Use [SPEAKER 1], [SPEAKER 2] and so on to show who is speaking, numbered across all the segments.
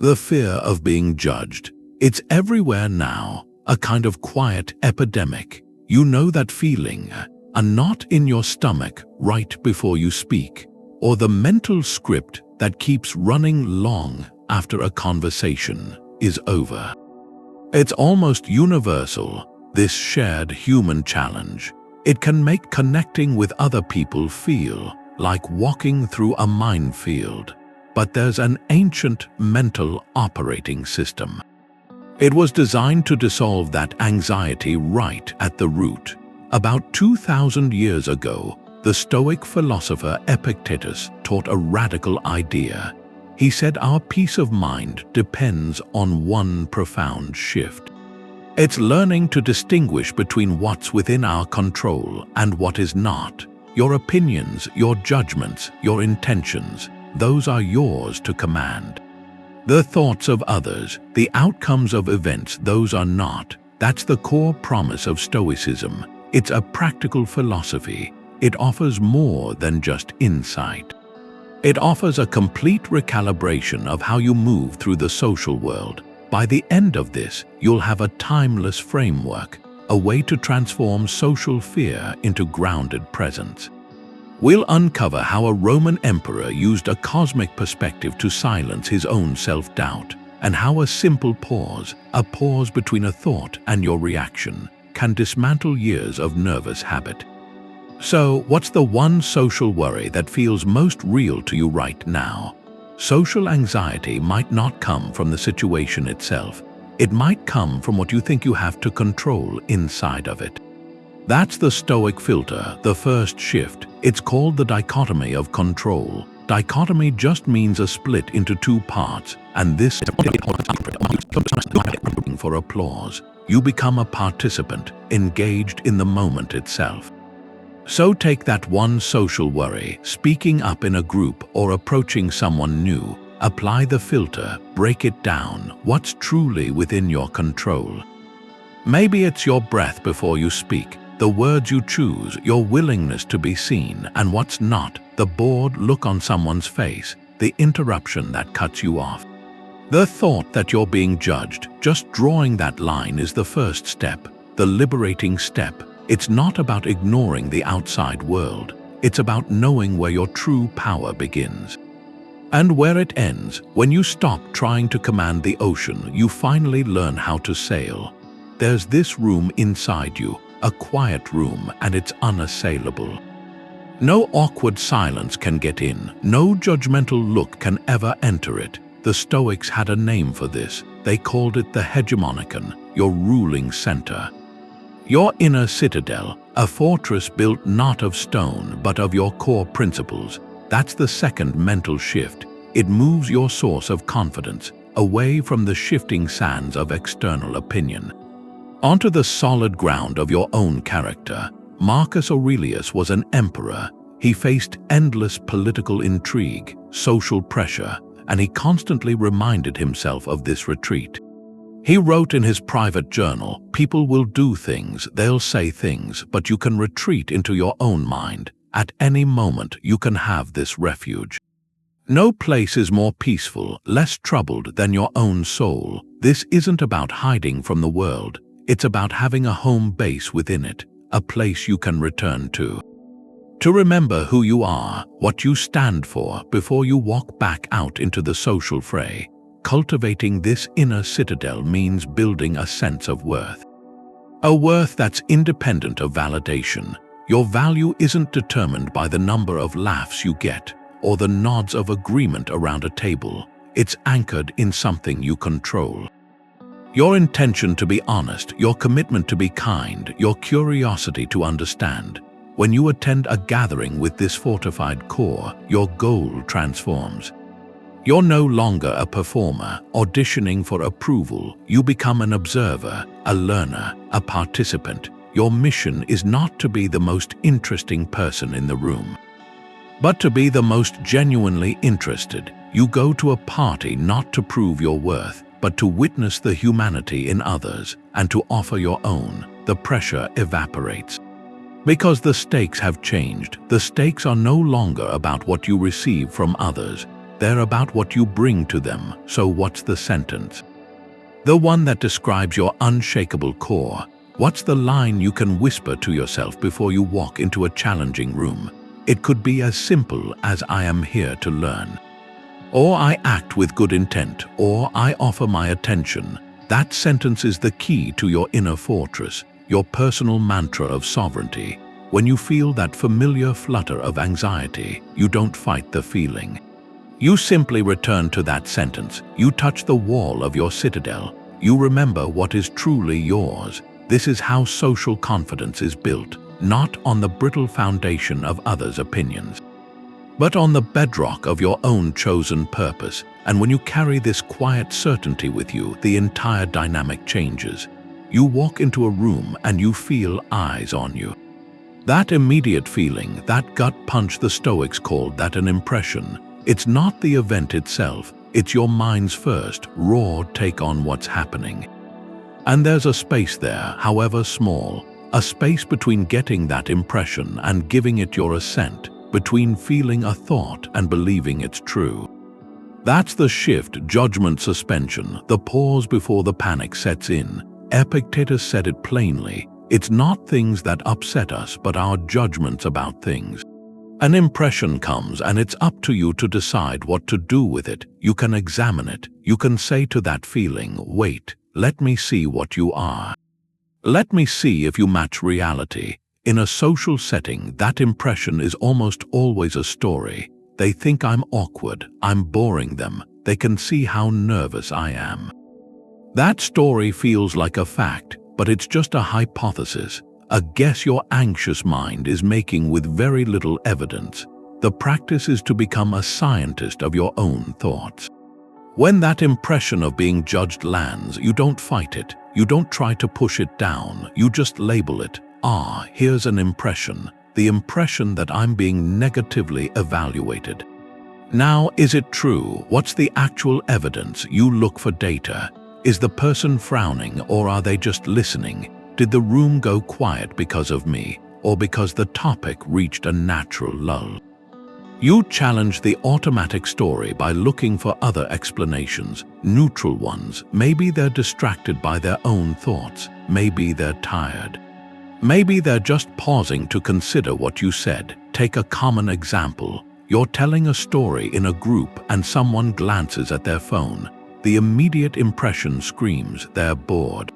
[SPEAKER 1] The fear of being judged. It's everywhere now, a kind of quiet epidemic. You know that feeling, a knot in your stomach right before you speak, or the mental script that keeps running long after a conversation is over. It's almost universal, this shared human challenge. It can make connecting with other people feel like walking through a minefield. But there's an ancient mental operating system. It was designed to dissolve that anxiety right at the root. About 2,000 years ago, the Stoic philosopher Epictetus taught a radical idea. He said our peace of mind depends on one profound shift. It's learning to distinguish between what's within our control and what is not. Your opinions, your judgments, your intentions, those are yours to command. The thoughts of others, the outcomes of events, those are not. That's the core promise of Stoicism. It's a practical philosophy. It offers more than just insight. It offers a complete recalibration of how you move through the social world. By the end of this, you'll have a timeless framework, a way to transform social fear into grounded presence. We'll uncover how a Roman emperor used a cosmic perspective to silence his own self-doubt, and how a simple pause, a pause between a thought and your reaction, can dismantle years of nervous habit. So, what's the one social worry that feels most real to you right now? Social anxiety might not come from the situation itself. It might come from what you think you have to control inside of it. That's the Stoic filter, the first shift. It's called the dichotomy of control. Dichotomy just means a split into two parts, and this for applause. You become a participant, engaged in the moment itself. So take that one social worry, speaking up in a group or approaching someone new. Apply the filter, break it down. What's truly within your control? Maybe it's your breath before you speak, the words you choose, your willingness to be seen, and what's not, the bored look on someone's face, the interruption that cuts you off. The thought that you're being judged, just drawing that line is the first step, the liberating step. It's not about ignoring the outside world. It's about knowing where your true power begins. And where it ends. When you stop trying to command the ocean, you finally learn how to sail. There's this room inside you, a quiet room, and it's unassailable. No awkward silence can get in. No judgmental look can ever enter it. The Stoics had a name for this. They called it the hegemonikon, your ruling center. Your inner citadel, a fortress built not of stone but of your core principles. That's the second mental shift. It moves your source of confidence away from the shifting sands of external opinion, onto the solid ground of your own character. Marcus Aurelius was an emperor. He faced endless political intrigue, social pressure, and he constantly reminded himself of this retreat. He wrote in his private journal, "People will do things, they'll say things, but you can retreat into your own mind. At any moment, you can have this refuge. No place is more peaceful, less troubled than your own soul." This isn't about hiding from the world. It's about having a home base within it, a place you can return to. To remember who you are, what you stand for before you walk back out into the social fray. Cultivating this inner citadel means building a sense of worth. A worth that's independent of validation. Your value isn't determined by the number of laughs you get or the nods of agreement around a table. It's anchored in something you control. Your intention to be honest, your commitment to be kind, your curiosity to understand. When you attend a gathering with this fortified core, your goal transforms. You're no longer a performer, auditioning for approval. You become an observer, a learner, a participant. Your mission is not to be the most interesting person in the room, but to be the most genuinely interested. You go to a party not to prove your worth, but to witness the humanity in others and to offer your own. The pressure evaporates. Because the stakes have changed. The stakes are no longer about what you receive from others. They're about what you bring to them, so what's the sentence? The one that describes your unshakable core. What's the line you can whisper to yourself before you walk into a challenging room? It could be as simple as "I am here to learn," or "I act with good intent," or "I offer my attention." That sentence is the key to your inner fortress, your personal mantra of sovereignty. When you feel that familiar flutter of anxiety, you don't fight the feeling. You simply return to that sentence. You touch the wall of your citadel. You remember what is truly yours. This is how social confidence is built, not on the brittle foundation of others' opinions, but on the bedrock of your own chosen purpose. And when you carry this quiet certainty with you, the entire dynamic changes. You walk into a room and you feel eyes on you. That immediate feeling, that gut punch, the Stoics called that an impression. It's not the event itself, it's your mind's first, raw take on what's happening. And there's a space there, however small, a space between getting that impression and giving it your assent, between feeling a thought and believing it's true. That's the shift, judgment suspension, the pause before the panic sets in. Epictetus said it plainly: it's not things that upset us, but our judgments about things. An impression comes and it's up to you to decide what to do with it. You can examine it. You can say to that feeling, "Wait, let me see what you are. Let me see if you match reality." In a social setting, that impression is almost always a story. They think I'm awkward, I'm boring them. They can see how nervous I am. That story feels like a fact, but it's just a hypothesis, a guess your anxious mind is making with very little evidence. The practice is to become a scientist of your own thoughts. When that impression of being judged lands, you don't fight it. You don't try to push it down. You just label it. Here's an impression. The impression that I'm being negatively evaluated. Now, is it true? What's the actual evidence? You look for data. Is the person frowning, or are they just listening? Did the room go quiet because of me, or because the topic reached a natural lull? You challenge the automatic story by looking for other explanations, neutral ones. Maybe they're distracted by their own thoughts. Maybe they're tired. Maybe they're just pausing to consider what you said. Take a common example. You're telling a story in a group and someone glances at their phone. The immediate impression screams they're bored.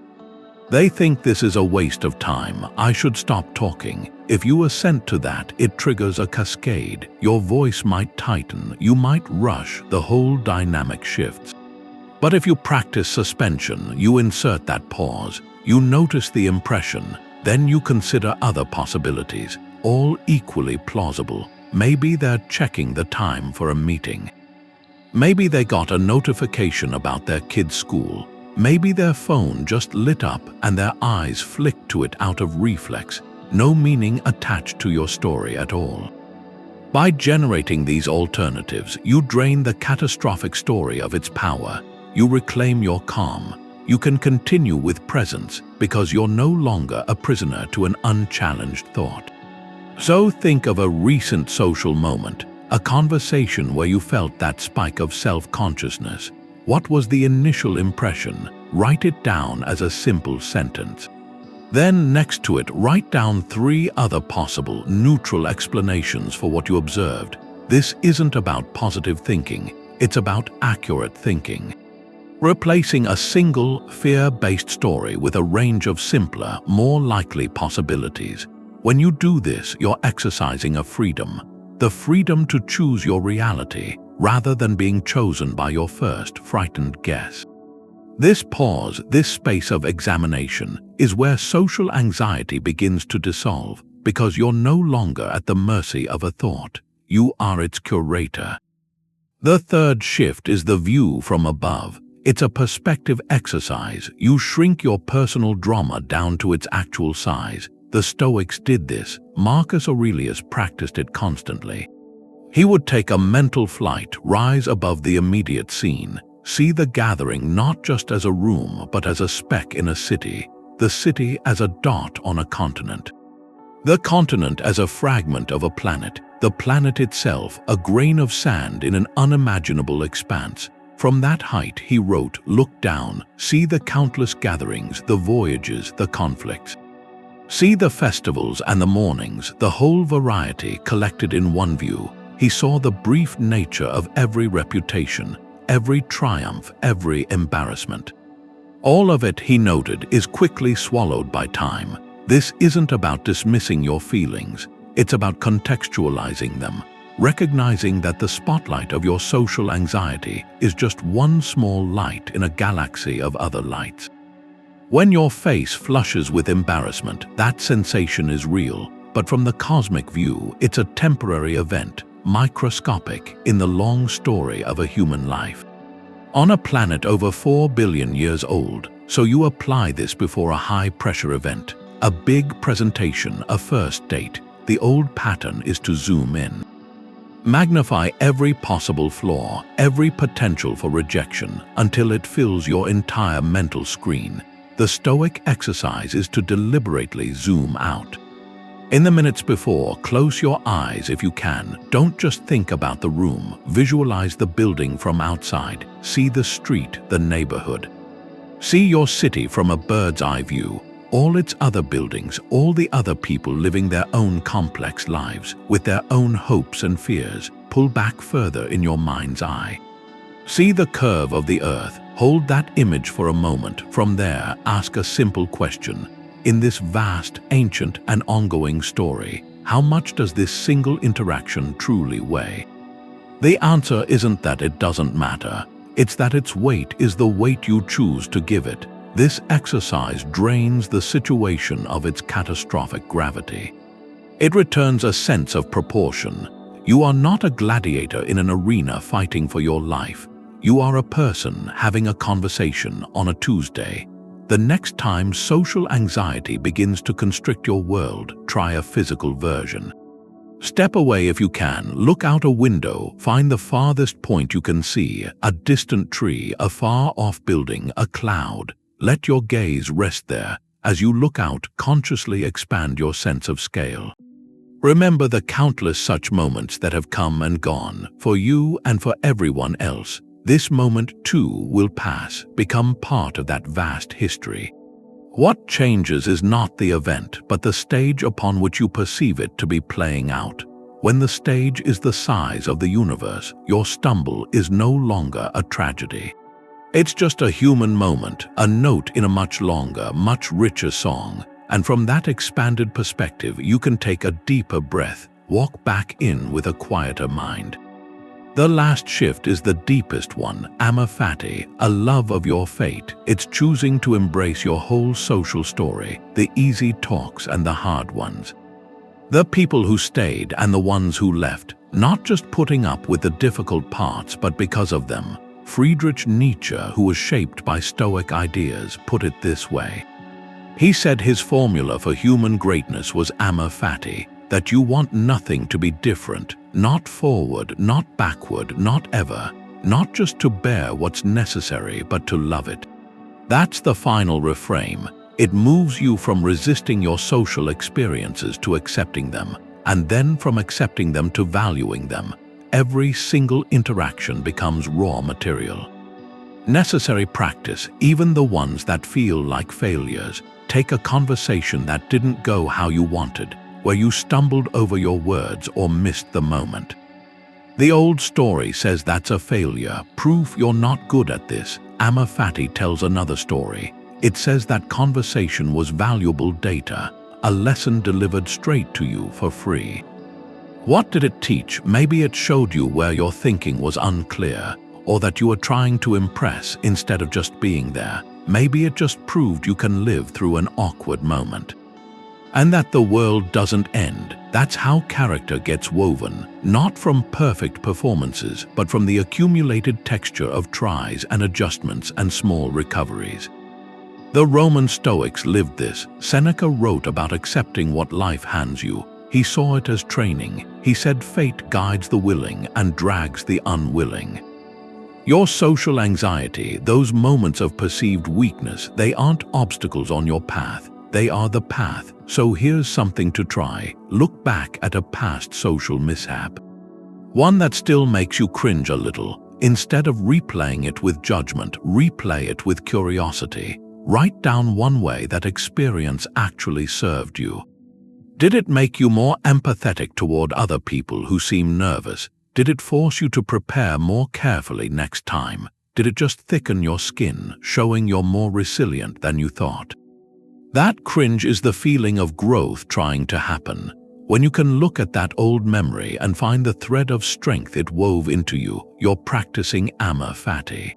[SPEAKER 1] They think this is a waste of time. I should stop talking. If you assent to that, it triggers a cascade. Your voice might tighten. You might rush. The whole dynamic shifts. But if you practice suspension, you insert that pause. You notice the impression. Then you consider other possibilities, all equally plausible. Maybe they're checking the time for a meeting. Maybe they got a notification about their kid's school. Maybe their phone just lit up and their eyes flicked to it out of reflex. No meaning attached to your story at all. By generating these alternatives, you drain the catastrophic story of its power. You reclaim your calm. You can continue with presence because you're no longer a prisoner to an unchallenged thought. So think of a recent social moment, a conversation where you felt that spike of self-consciousness. What was the initial impression? Write it down as a simple sentence. Then next to it, write down 3 other possible, neutral explanations for what you observed. This isn't about positive thinking, it's about accurate thinking. Replacing a single, fear-based story with a range of simpler, more likely possibilities. When you do this, you're exercising a freedom. The freedom to choose your reality, rather than being chosen by your first frightened guess. This pause, this space of examination, is where social anxiety begins to dissolve, because you're no longer at the mercy of a thought. You are its curator. The third shift is the view from above. It's a perspective exercise. You shrink your personal drama down to its actual size. The Stoics did this. Marcus Aurelius practiced it constantly. He would take a mental flight, rise above the immediate scene, see the gathering not just as a room but as a speck in a city, the city as a dot on a continent, the continent as a fragment of a planet. The planet itself, a grain of sand in an unimaginable expanse. From that height, he wrote, look down, see the countless gatherings, the voyages, the conflicts. See the festivals and the mournings, the whole variety collected in one view. He saw the brief nature of every reputation, every triumph, every embarrassment. All of it, he noted, is quickly swallowed by time. This isn't about dismissing your feelings. It's about contextualizing them, recognizing that the spotlight of your social anxiety is just one small light in a galaxy of other lights. When your face flushes with embarrassment, that sensation is real, but from the cosmic view, it's a temporary event, microscopic in the long story of a human life. On a planet over 4 billion years old, so you apply this before a high-pressure event, a big presentation, a first date. The old pattern is to zoom in. Magnify every possible flaw, every potential for rejection, until it fills your entire mental screen. The Stoic exercise is to deliberately zoom out. In the minutes before, close your eyes if you can. Don't just think about the room. Visualize the building from outside. See the street, the neighborhood. See your city from a bird's eye view. All its other buildings, all the other people living their own complex lives, with their own hopes and fears. Pull back further in your mind's eye. See the curve of the earth. Hold that image for a moment. From there, ask a simple question. In this vast, ancient, and ongoing story, how much does this single interaction truly weigh? The answer isn't that it doesn't matter. It's that its weight is the weight you choose to give it. This exercise drains the situation of its catastrophic gravity. It returns a sense of proportion. You are not a gladiator in an arena fighting for your life. You are a person having a conversation on a Tuesday. The next time social anxiety begins to constrict your world, try a physical version. Step away if you can, look out a window, find the farthest point you can see, a distant tree, a far-off building, a cloud. Let your gaze rest there. As you look out, consciously expand your sense of scale. Remember the countless such moments that have come and gone, for you and for everyone else. This moment too will pass, become part of that vast history. What changes is not the event, but the stage upon which you perceive it to be playing out. When the stage is the size of the universe, your stumble is no longer a tragedy. It's just a human moment, a note in a much longer, much richer song. And from that expanded perspective, you can take a deeper breath, walk back in with a quieter mind. The last shift is the deepest one, Amor Fati, a love of your fate. It's choosing to embrace your whole social story, the easy talks and the hard ones. The people who stayed and the ones who left, not just putting up with the difficult parts, but because of them. Friedrich Nietzsche, who was shaped by Stoic ideas, put it this way. He said his formula for human greatness was Amor Fati, that you want nothing to be different, not forward, not backward, not ever, not just to bear what's necessary, but to love it. That's the final refrain. It moves you from resisting your social experiences to accepting them, and then from accepting them to valuing them. Every single interaction becomes raw material. Necessary practice, even the ones that feel like failures. Take a conversation that didn't go how you wanted, where you stumbled over your words or missed the moment. The old story says that's a failure, proof you're not good at this. Amor Fati tells another story. It says that conversation was valuable data, a lesson delivered straight to you for free. What did it teach? Maybe it showed you where your thinking was unclear, or that you were trying to impress instead of just being there. Maybe it just proved you can live through an awkward moment. And that the world doesn't end. That's how character gets woven, not from perfect performances, but from the accumulated texture of tries and adjustments and small recoveries. The Roman Stoics lived this. Seneca wrote about accepting what life hands you. He saw it as training. He said fate guides the willing and drags the unwilling. Your social anxiety, those moments of perceived weakness, they aren't obstacles on your path. they are the path. So here's something to try. Look back at a past social mishap. One that still makes you cringe a little. Instead of replaying it with judgment, replay it with curiosity. Write down one way that experience actually served you. Did it make you more empathetic toward other people who seem nervous? Did it force you to prepare more carefully next time? Did it just thicken your skin, showing you're more resilient than you thought? That cringe is the feeling of growth trying to happen. When you can look at that old memory and find the thread of strength it wove into you, you're practicing Amor, Fati.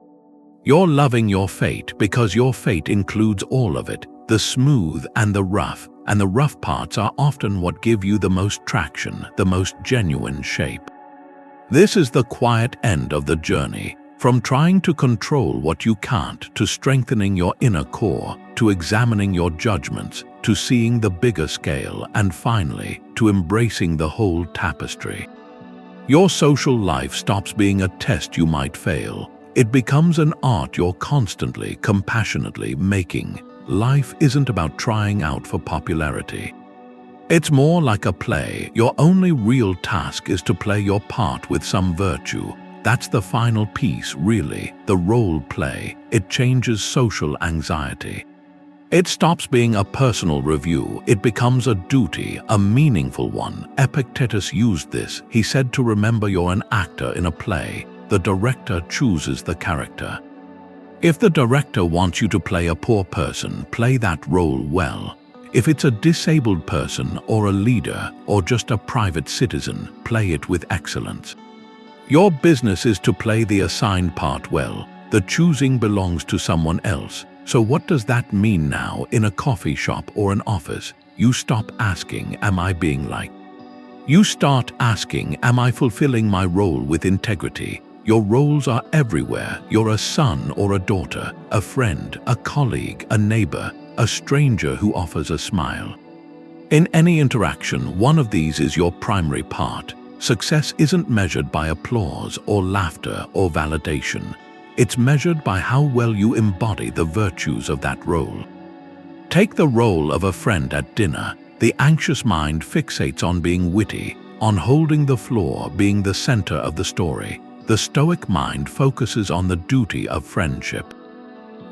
[SPEAKER 1] You're loving your fate because your fate includes all of it, the smooth and the rough parts are often what give you the most traction, the most genuine shape. This is the quiet end of the journey, from trying to control what you can't, to strengthening your inner core, to examining your judgments, to seeing the bigger scale, and finally, to embracing the whole tapestry. Your social life stops being a test you might fail. It becomes an art you're constantly, compassionately making. Life isn't about trying out for popularity. It's more like a play. Your only real task is to play your part with some virtue. That's the final piece, really, the role play. It changes social anxiety. It stops being a personal review. It becomes a duty, a meaningful one. Epictetus used this. He said to remember you're an actor in a play. The director chooses the character. If the director wants you to play a poor person, play that role well. If it's a disabled person or a leader or just a private citizen, play it with excellence. Your business is to play the assigned part well. The choosing belongs to someone else. So what does that mean now in a coffee shop or an office? You stop asking, am I being liked? You start asking, am I fulfilling my role with integrity? Your roles are everywhere. You're a son or a daughter, a friend, a colleague, a neighbor, a stranger who offers a smile. In any interaction, one of these is your primary part. Success isn't measured by applause or laughter or validation. It's measured by how well you embody the virtues of that role. Take the role of a friend at dinner. The anxious mind fixates on being witty, on holding the floor, being the center of the story. The Stoic mind focuses on the duty of friendship.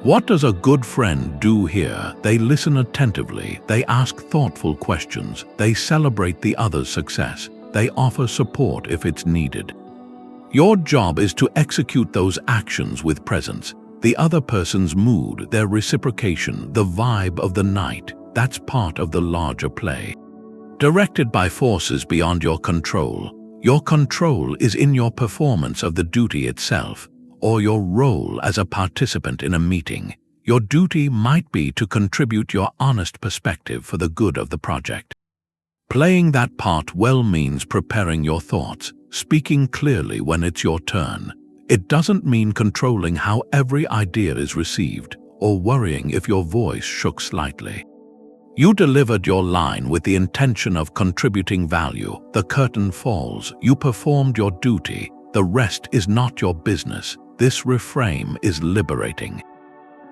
[SPEAKER 1] What does a good friend do here? They listen attentively, they ask thoughtful questions, they celebrate the other's success, they offer support if it's needed. Your job is to execute those actions with presence. The other person's mood, their reciprocation, the vibe of the night, that's part of the larger play. Directed by forces beyond your control is in your performance of the duty itself, or your role as a participant in a meeting. Your duty might be to contribute your honest perspective for the good of the project. Playing that part well means preparing your thoughts, speaking clearly when it's your turn. It doesn't mean controlling how every idea is received, or worrying if your voice shook slightly. You delivered your line with the intention of contributing value. The curtain falls. You performed your duty. The rest is not your business. This reframe is liberating.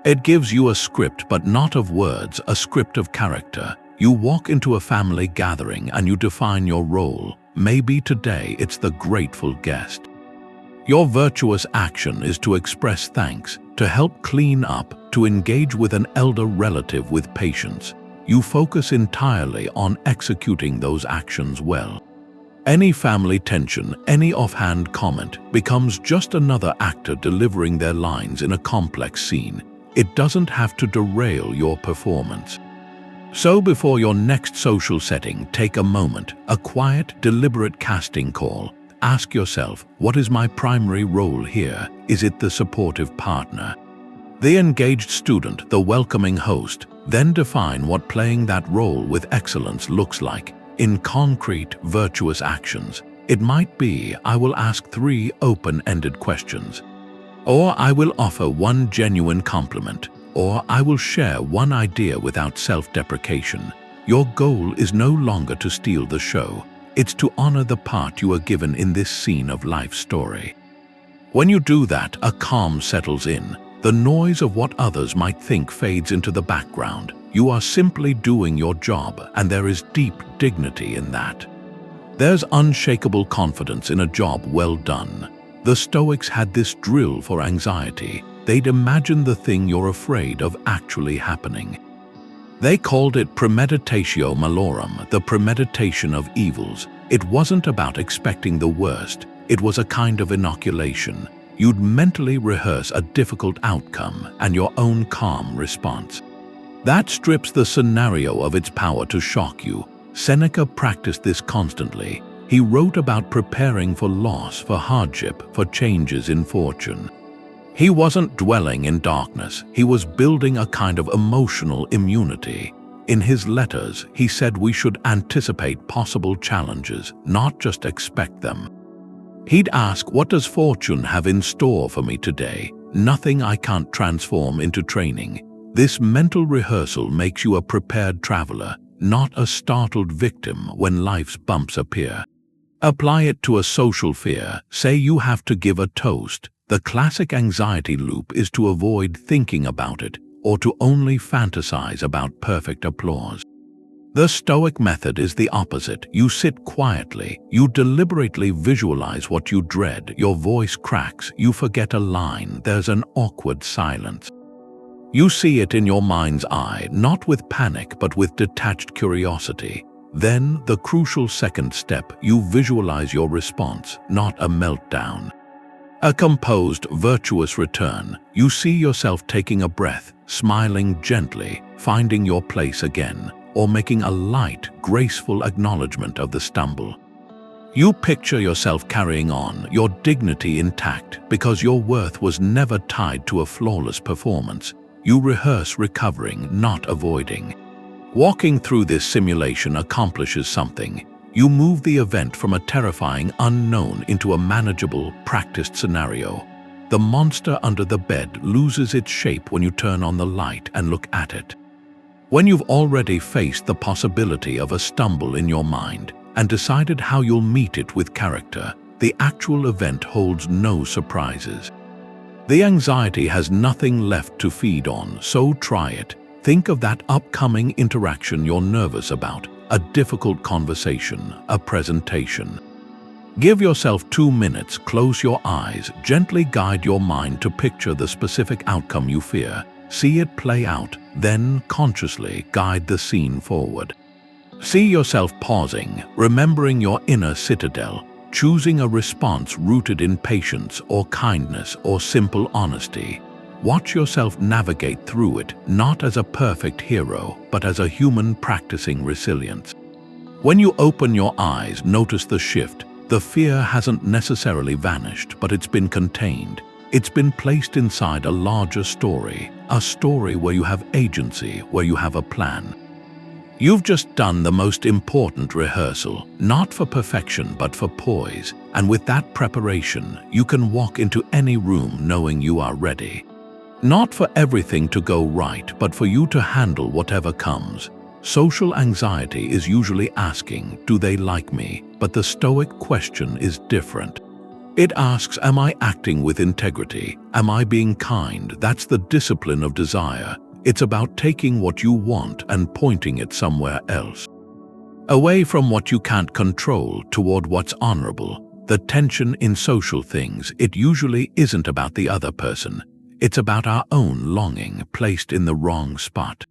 [SPEAKER 1] It gives you a script, but not of words, a script of character. You walk into a family gathering and you define your role. Maybe today it's the grateful guest. Your virtuous action is to express thanks, to help clean up, to engage with an elder relative with patience. You focus entirely on executing those actions well. Any family tension, any offhand comment becomes just another actor delivering their lines in a complex scene. It doesn't have to derail your performance. So before your next social setting, take a moment, a quiet, deliberate casting call. Ask yourself, what is my primary role here? Is it the supportive partner, the engaged student, the welcoming host? Then define what playing that role with excellence looks like in concrete, virtuous actions. It might be, I will ask 3 open-ended questions, or I will offer 1 genuine compliment, or I will share 1 idea without self-deprecation. Your goal is no longer to steal the show. It's to honor the part you are given in this scene of life's story. When you do that, a calm settles in. The noise of what others might think fades into the background. You are simply doing your job, and there is deep dignity in that. There's unshakable confidence in a job well done. The Stoics had this drill for anxiety. They'd imagine the thing you're afraid of actually happening. They called it Premeditatio Malorum, the premeditation of evils. It wasn't about expecting the worst. It was a kind of inoculation. You'd mentally rehearse a difficult outcome and your own calm response. That strips the scenario of its power to shock you. Seneca practiced this constantly. He wrote about preparing for loss, for hardship, for changes in fortune. He wasn't dwelling in darkness. He was building a kind of emotional immunity. In his letters, he said we should anticipate possible challenges, not just expect them. He'd ask, what does fortune have in store for me today? Nothing I can't transform into training. This mental rehearsal makes you a prepared traveler, not a startled victim when life's bumps appear. Apply it to a social fear. Say you have to give a toast. The classic anxiety loop is to avoid thinking about it or to only fantasize about perfect applause. The Stoic method is the opposite. You sit quietly, you deliberately visualize what you dread, your voice cracks, you forget a line, there's an awkward silence. You see it in your mind's eye, not with panic but with detached curiosity. Then, the crucial second step, you visualize your response, not a meltdown. A composed, virtuous return. You see yourself taking a breath, smiling gently, finding your place again, or making a light, graceful acknowledgement of the stumble. You picture yourself carrying on, your dignity intact, because your worth was never tied to a flawless performance. You rehearse recovering, not avoiding. Walking through this simulation accomplishes something. You move the event from a terrifying unknown into a manageable, practiced scenario. The monster under the bed loses its shape when you turn on the light and look at it. When you've already faced the possibility of a stumble in your mind and decided how you'll meet it with character, the actual event holds no surprises. The anxiety has nothing left to feed on, so try it. Think of that upcoming interaction you're nervous about, a difficult conversation, a presentation. Give yourself 2 minutes, close your eyes, gently guide your mind to picture the specific outcome you fear. See it play out, then consciously guide the scene forward. See yourself pausing, remembering your inner citadel, choosing a response rooted in patience or kindness or simple honesty. Watch yourself navigate through it, not as a perfect hero, but as a human practicing resilience. When you open your eyes, notice the shift. The fear hasn't necessarily vanished, but it's been contained. It's been placed inside a larger story, a story where you have agency, where you have a plan. You've just done the most important rehearsal, not for perfection but for poise, and with that preparation, you can walk into any room knowing you are ready. Not for everything to go right, but for you to handle whatever comes. Social anxiety is usually asking, do they like me? But the Stoic question is different. It asks, am I acting with integrity? Am I being kind? That's the discipline of desire. It's about taking what you want and pointing it somewhere else. Away from what you can't control toward what's honorable. The tension in social things, it usually isn't about the other person. It's about our own longing placed in the wrong spot.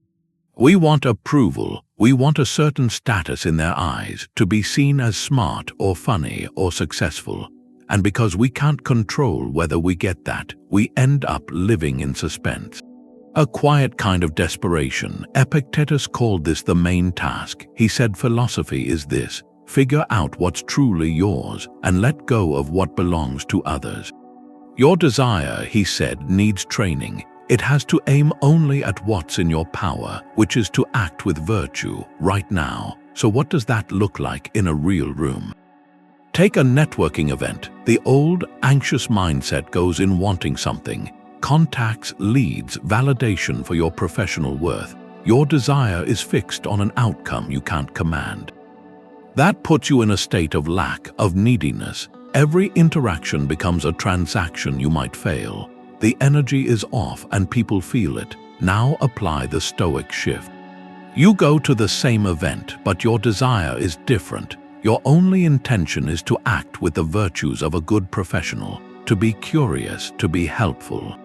[SPEAKER 1] We want approval, we want a certain status in their eyes, to be seen as smart or funny or successful. And because we can't control whether we get that, we end up living in suspense. A quiet kind of desperation. Epictetus called this the main task. He said philosophy is this: figure out what's truly yours and let go of what belongs to others. Your desire, he said, needs training. It has to aim only at what's in your power, which is to act with virtue right now. So what does that look like in a real room? Take a networking event. The old, anxious mindset goes in wanting something. Contacts, leads, validation for your professional worth. Your desire is fixed on an outcome you can't command. That puts you in a state of lack, of neediness. Every interaction becomes a transaction you might fail. The energy is off and people feel it. Now apply the Stoic shift. You go to the same event, but your desire is different. Your only intention is to act with the virtues of a good professional, to be curious, to be helpful.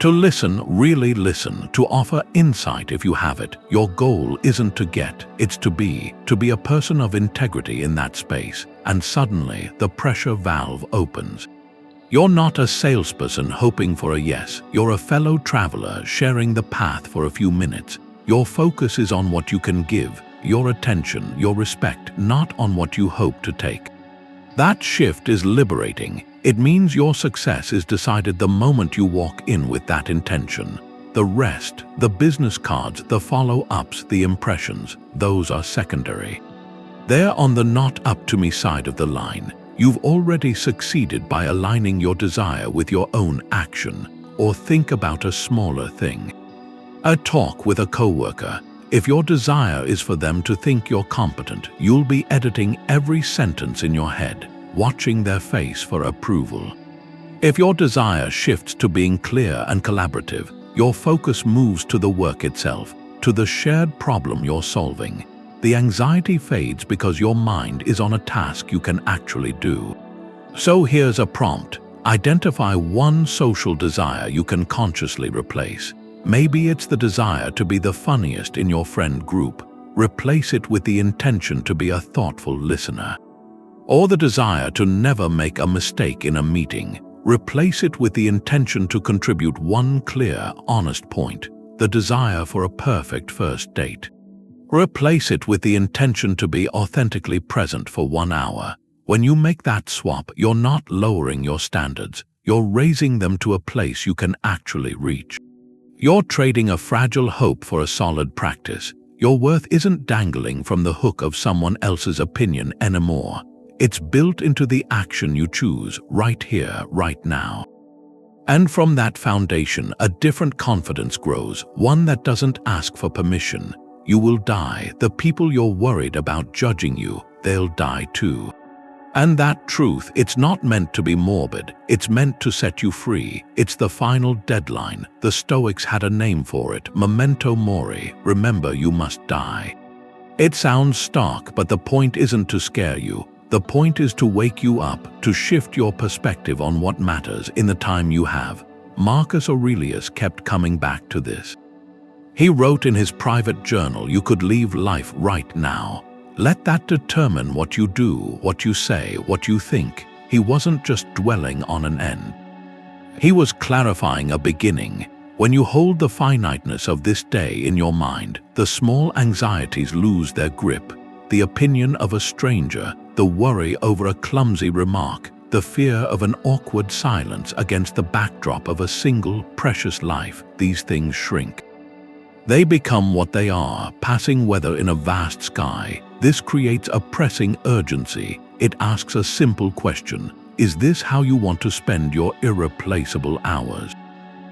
[SPEAKER 1] To listen, really listen, to offer insight if you have it. Your goal isn't to get, it's to be a person of integrity in that space. And suddenly, the pressure valve opens. You're not a salesperson hoping for a yes. You're a fellow traveler sharing the path for a few minutes. Your focus is on what you can give, your attention, your respect, not on what you hope to take. That shift is liberating. It means your success is decided the moment you walk in with that intention. The rest, the business cards, the follow-ups, the impressions, those are secondary. They're on the not up to me side of the line. You've already succeeded by aligning your desire with your own action. Or think about a smaller thing. A talk with a coworker. If your desire is for them to think you're competent, you'll be editing every sentence in your head, watching their face for approval. If your desire shifts to being clear and collaborative, your focus moves to the work itself, to the shared problem you're solving. The anxiety fades because your mind is on a task you can actually do. So here's a prompt. Identify one social desire you can consciously replace. Maybe it's the desire to be the funniest in your friend group. Replace it with the intention to be a thoughtful listener. Or the desire to never make a mistake in a meeting. Replace it with the intention to contribute one clear, honest point, the desire for a perfect first date. Replace it with the intention to be authentically present for 1 hour. When you make that swap, you're not lowering your standards, you're raising them to a place you can actually reach. You're trading a fragile hope for a solid practice. Your worth isn't dangling from the hook of someone else's opinion anymore. It's built into the action you choose, right here, right now. And from that foundation, a different confidence grows, one that doesn't ask for permission. You will die. The people you're worried about judging you, they'll die too. And that truth, it's not meant to be morbid, it's meant to set you free. It's the final deadline. The Stoics had a name for it, Memento Mori, remember you must die. It sounds stark, but the point isn't to scare you. The point is to wake you up, to shift your perspective on what matters in the time you have. Marcus Aurelius kept coming back to this. He wrote in his private journal, you could leave life right now. Let that determine what you do, what you say, what you think. He wasn't just dwelling on an end. He was clarifying a beginning. When you hold the finiteness of this day in your mind, the small anxieties lose their grip. The opinion of a stranger, the worry over a clumsy remark, the fear of an awkward silence against the backdrop of a single, precious life, these things shrink. They become what they are, passing weather in a vast sky. This creates a pressing urgency. It asks a simple question. Is this how you want to spend your irreplaceable hours?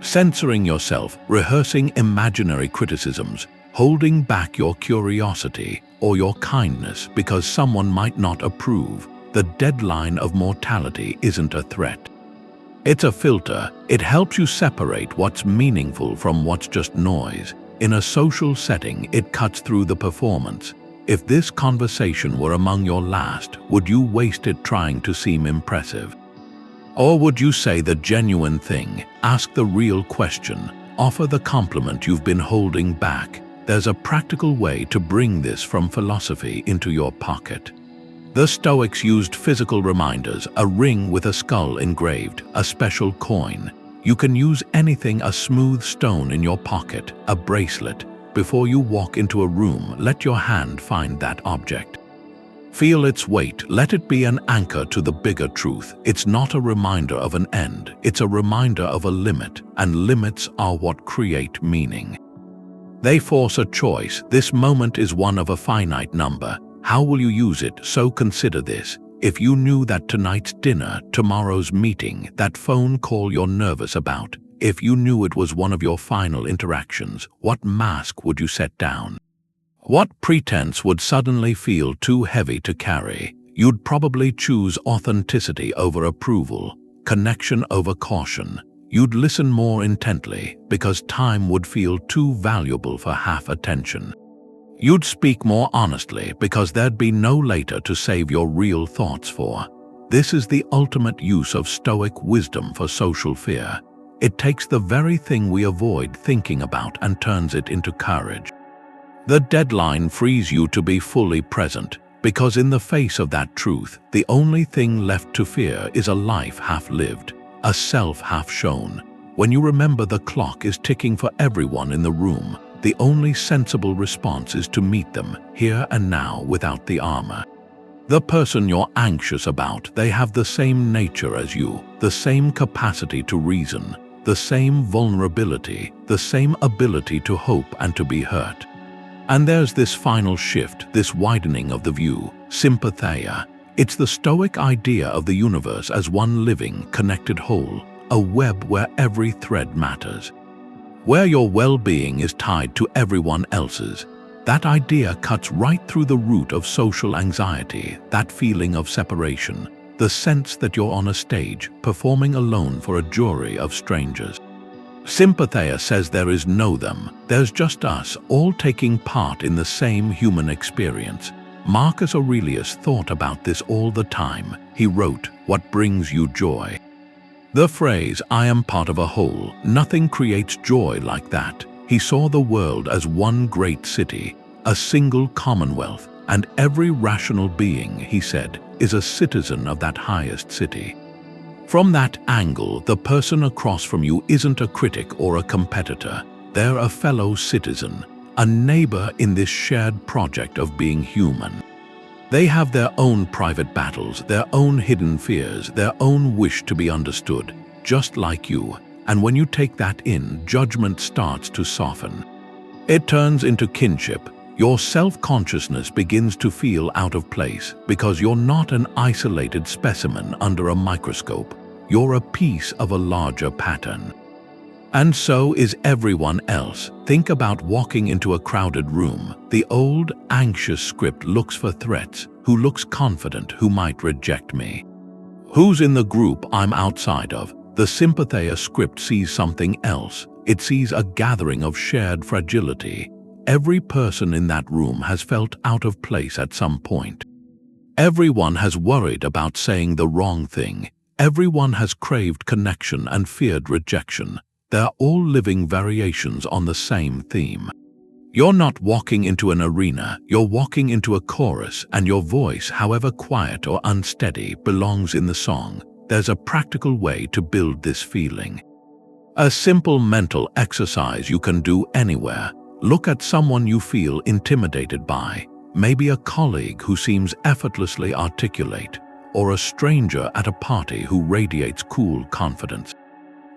[SPEAKER 1] Censoring yourself, rehearsing imaginary criticisms, holding back your curiosity or your kindness because someone might not approve. The deadline of mortality isn't a threat. It's a filter. It helps you separate what's meaningful from what's just noise. In a social setting, it cuts through the performance. If this conversation were among your last, would you waste it trying to seem impressive? Or would you say the genuine thing, ask the real question, offer the compliment you've been holding back? There's a practical way to bring this from philosophy into your pocket. The Stoics used physical reminders, a ring with a skull engraved, a special coin. You can use anything, a smooth stone in your pocket, a bracelet. Before you walk into a room, let your hand find that object. Feel its weight, let it be an anchor to the bigger truth. It's not a reminder of an end, it's a reminder of a limit, and limits are what create meaning. They force a choice. This moment is one of a finite number. How will you use it? So consider this. If you knew that tonight's dinner, tomorrow's meeting, that phone call you're nervous about, if you knew it was one of your final interactions, what mask would you set down? What pretense would suddenly feel too heavy to carry? You'd probably choose authenticity over approval, connection over caution. You'd listen more intently because time would feel too valuable for half attention. You'd speak more honestly because there'd be no later to save your real thoughts for. This is the ultimate use of Stoic wisdom for social fear. It takes the very thing we avoid thinking about and turns it into courage. The deadline frees you to be fully present, because in the face of that truth, the only thing left to fear is a life half-lived, a self half-shown. When you remember the clock is ticking for everyone in the room, the only sensible response is to meet them, here and now, without the armor. The person you're anxious about, they have the same nature as you, the same capacity to reason, the same vulnerability, the same ability to hope and to be hurt. And there's this final shift, this widening of the view, Sympatheia. It's the Stoic idea of the universe as one living, connected whole, a web where every thread matters, where your well-being is tied to everyone else's. That idea cuts right through the root of social anxiety, that feeling of separation, the sense that you're on a stage, performing alone for a jury of strangers. Sympatheia says there is no them, there's just us, all taking part in the same human experience. Marcus Aurelius thought about this all the time. He wrote, "What brings you joy?" The phrase, "I am part of a whole," nothing creates joy like that. He saw the world as one great city, a single commonwealth, and every rational being, he said, is a citizen of that highest city. From that angle, the person across from you isn't a critic or a competitor. They're a fellow citizen, a neighbor in this shared project of being human. They have their own private battles, their own hidden fears, their own wish to be understood, just like you. And when you take that in, judgment starts to soften. It turns into kinship. Your self-consciousness begins to feel out of place because you're not an isolated specimen under a microscope. You're a piece of a larger pattern. And so is everyone else. Think about walking into a crowded room. The old, anxious script looks for threats. Who looks confident? Who might reject me? Who's in the group I'm outside of? The Sympatheia script sees something else. It sees a gathering of shared fragility. Every person in that room has felt out of place at some point. Everyone has worried about saying the wrong thing. Everyone has craved connection and feared rejection. They're all living variations on the same theme. You're not walking into an arena, you're walking into a chorus, and your voice, however quiet or unsteady, belongs in the song. There's a practical way to build this feeling. A simple mental exercise you can do anywhere. Look at someone you feel intimidated by, maybe a colleague who seems effortlessly articulate, or a stranger at a party who radiates cool confidence.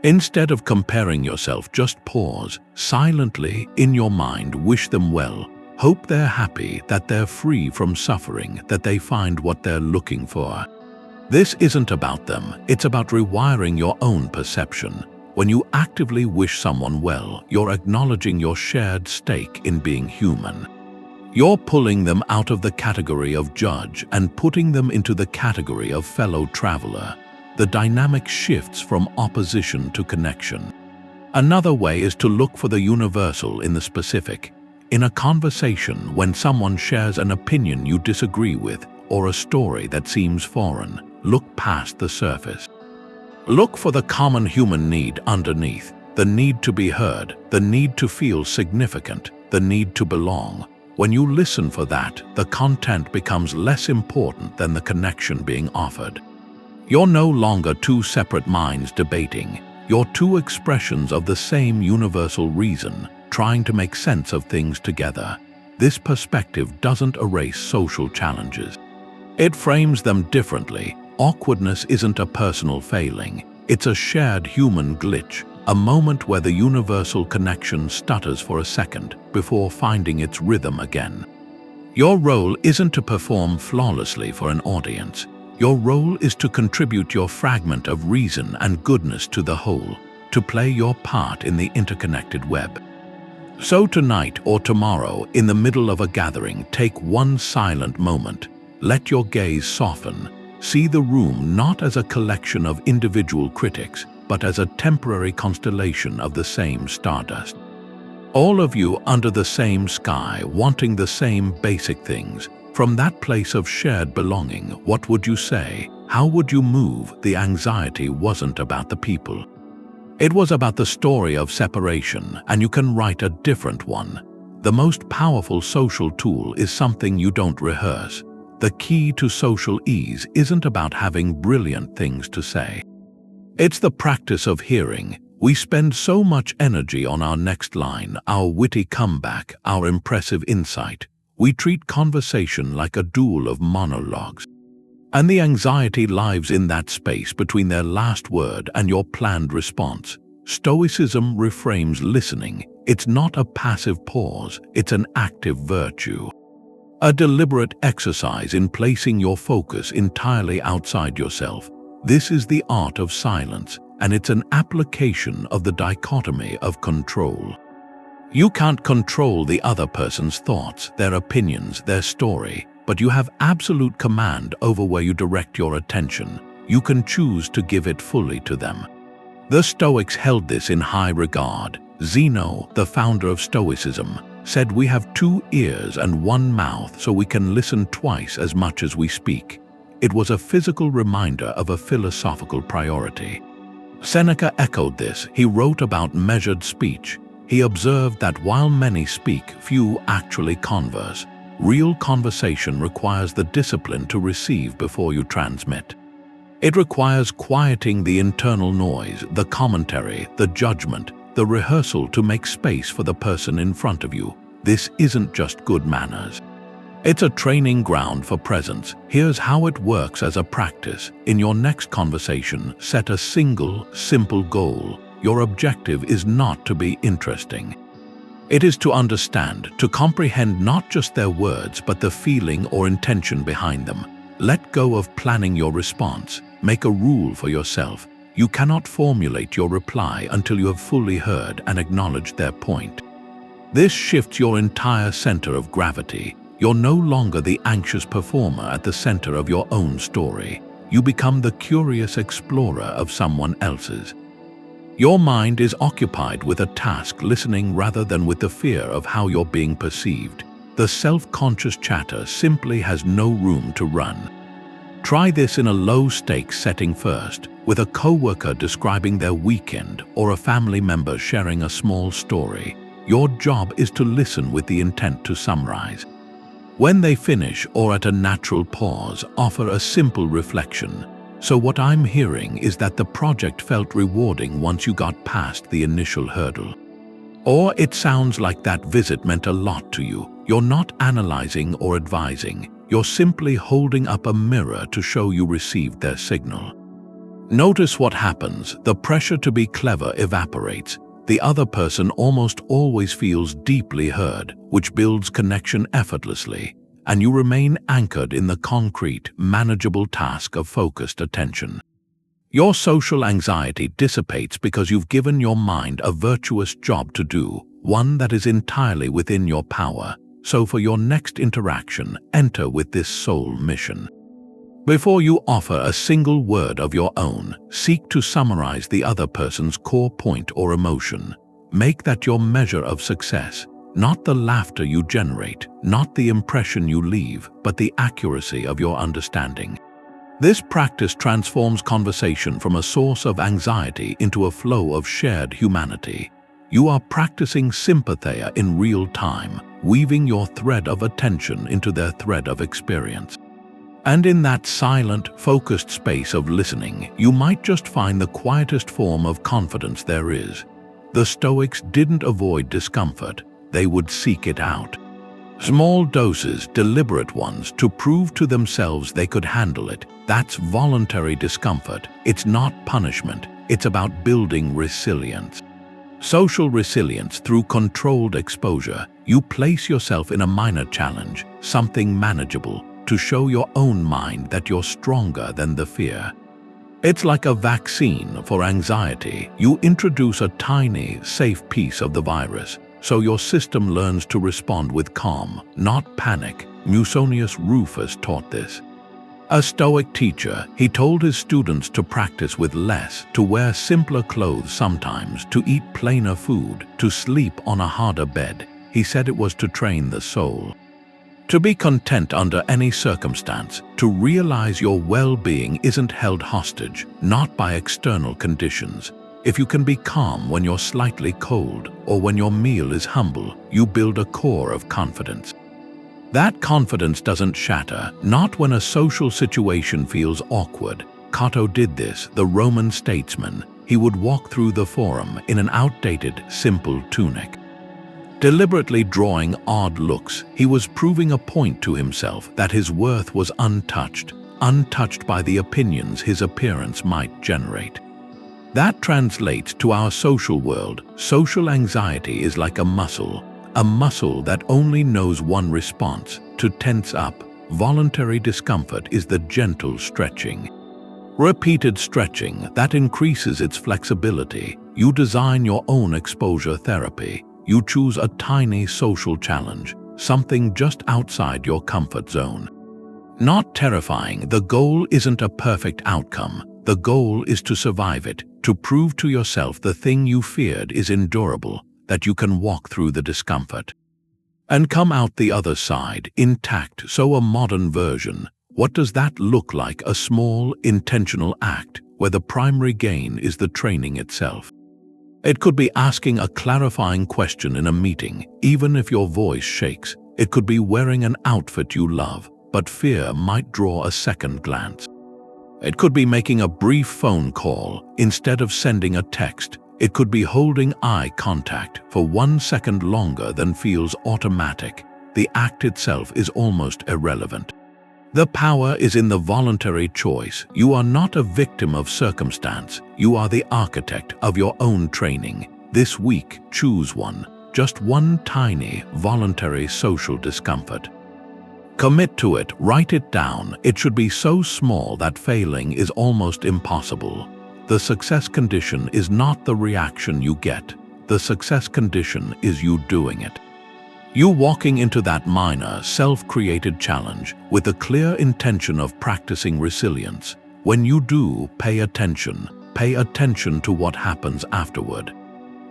[SPEAKER 1] Instead of comparing yourself, just pause, silently, in your mind, wish them well. Hope they're happy, that they're free from suffering, that they find what they're looking for. This isn't about them, it's about rewiring your own perception. When you actively wish someone well, you're acknowledging your shared stake in being human. You're pulling them out of the category of judge and putting them into the category of fellow traveler. The dynamic shifts from opposition to connection. Another way is to look for the universal in the specific. In a conversation, when someone shares an opinion you disagree with, or a story that seems foreign, look past the surface. Look for the common human need underneath, the need to be heard, the need to feel significant, the need to belong. When you listen for that, the content becomes less important than the connection being offered. You're no longer two separate minds debating. You're two expressions of the same universal reason, trying to make sense of things together. This perspective doesn't erase social challenges. It frames them differently. Awkwardness isn't a personal failing. It's a shared human glitch, a moment where the universal connection stutters for a second before finding its rhythm again. Your role isn't to perform flawlessly for an audience. Your role is to contribute your fragment of reason and goodness to the whole, to play your part in the interconnected web. So tonight or tomorrow, in the middle of a gathering, take one silent moment. Let your gaze soften. See the room not as a collection of individual critics, but as a temporary constellation of the same stardust. All of you under the same sky, wanting the same basic things. From that place of shared belonging, what would you say? How would you move? The anxiety wasn't about the people. It was about the story of separation, and you can write a different one. The most powerful social tool is something you don't rehearse. The key to social ease isn't about having brilliant things to say. It's the practice of hearing. We spend so much energy on our next line, our witty comeback, our impressive insight. We treat conversation like a duel of monologues. And the anxiety lives in that space between their last word and your planned response. Stoicism reframes listening. It's not a passive pause, it's an active virtue. A deliberate exercise in placing your focus entirely outside yourself. This is the art of silence, and it's an application of the dichotomy of control. You can't control the other person's thoughts, their opinions, their story, but you have absolute command over where you direct your attention. You can choose to give it fully to them. The Stoics held this in high regard. Zeno, the founder of Stoicism, said we have 2 ears and 1 mouth so we can listen twice as much as we speak. It was a physical reminder of a philosophical priority. Seneca echoed this. He wrote about measured speech. He observed that while many speak, few actually converse. Real conversation requires the discipline to receive before you transmit. It requires quieting the internal noise, the commentary, the judgment, the rehearsal to make space for the person in front of you. This isn't just good manners. It's a training ground for presence. Here's how it works as a practice. In your next conversation, set a single, simple goal. Your objective is not to be interesting. It is to understand, to comprehend not just their words, but the feeling or intention behind them. Let go of planning your response. Make a rule for yourself. You cannot formulate your reply until you have fully heard and acknowledged their point. This shifts your entire center of gravity. You're no longer the anxious performer at the center of your own story. You become the curious explorer of someone else's. Your mind is occupied with a task, listening rather than with the fear of how you're being perceived. The self-conscious chatter simply has no room to run. Try this in a low-stakes setting first, with a coworker describing their weekend or a family member sharing a small story. Your job is to listen with the intent to summarize. When they finish or at a natural pause, offer a simple reflection. So what I'm hearing is that the project felt rewarding once you got past the initial hurdle. Or it sounds like that visit meant a lot to you. You're not analyzing or advising. You're simply holding up a mirror to show you received their signal. Notice what happens. The pressure to be clever evaporates. The other person almost always feels deeply heard, which builds connection effortlessly, and you remain anchored in the concrete, manageable task of focused attention. Your social anxiety dissipates because you've given your mind a virtuous job to do, one that is entirely within your power. So for your next interaction, enter with this sole mission. Before you offer a single word of your own, seek to summarize the other person's core point or emotion. Make that your measure of success, not the laughter you generate, not the impression you leave, but the accuracy of your understanding. This practice transforms conversation from a source of anxiety into a flow of shared humanity. You are practicing Sympatheia in real time, weaving your thread of attention into their thread of experience. And in that silent, focused space of listening, you might just find the quietest form of confidence there is. The Stoics didn't avoid discomfort, they would seek it out. Small doses, deliberate ones, to prove to themselves they could handle it. That's voluntary discomfort. It's not punishment, it's about building resilience. Social resilience through controlled exposure. You place yourself in a minor challenge, something manageable, to show your own mind that you're stronger than the fear. It's like a vaccine for anxiety. You introduce a tiny, safe piece of the virus, so your system learns to respond with calm, not panic. Musonius Rufus taught this. A Stoic teacher, he told his students to practice with less, to wear simpler clothes sometimes, to eat plainer food, to sleep on a harder bed. He said it was to train the soul. To be content under any circumstance, to realize your well-being isn't held hostage, not by external conditions. If you can be calm when you're slightly cold, or when your meal is humble, you build a core of confidence. That confidence doesn't shatter, not when a social situation feels awkward. Cato did this, the Roman statesman. He would walk through the forum in an outdated, simple tunic. Deliberately drawing odd looks, he was proving a point to himself that his worth was untouched by the opinions his appearance might generate. That translates to our social world. Social anxiety is like a muscle that only knows one response, to tense up. Voluntary discomfort is the gentle stretching. Repeated stretching that increases its flexibility. You design your own exposure therapy. You choose a tiny social challenge, something just outside your comfort zone. Not terrifying, the goal isn't a perfect outcome. The goal is to survive it, to prove to yourself the thing you feared is endurable, that you can walk through the discomfort and come out the other side, intact. So a modern version, what does that look like? A small, intentional act where the primary gain is the training itself. It could be asking a clarifying question in a meeting, even if your voice shakes. It could be wearing an outfit you love, but fear might draw a second glance. It could be making a brief phone call instead of sending a text. It could be holding eye contact for 1 second longer than feels automatic. The act itself is almost irrelevant. The power is in the voluntary choice. You are not a victim of circumstance. You are the architect of your own training. This week, choose one. Just one tiny, voluntary social discomfort. Commit to it, write it down. It should be so small that failing is almost impossible. The success condition is not the reaction you get. The success condition is you doing it. You walking into that minor, self-created challenge with a clear intention of practicing resilience. When you do, pay attention to what happens afterward.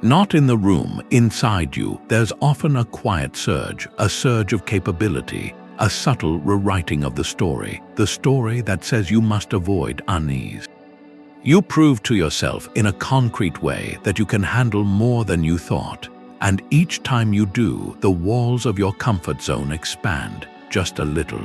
[SPEAKER 1] Not in the room, inside you, there's often a quiet surge, a surge of capability, a subtle rewriting of the story that says you must avoid unease. You prove to yourself in a concrete way that you can handle more than you thought, and each time you do, the walls of your comfort zone expand just a little.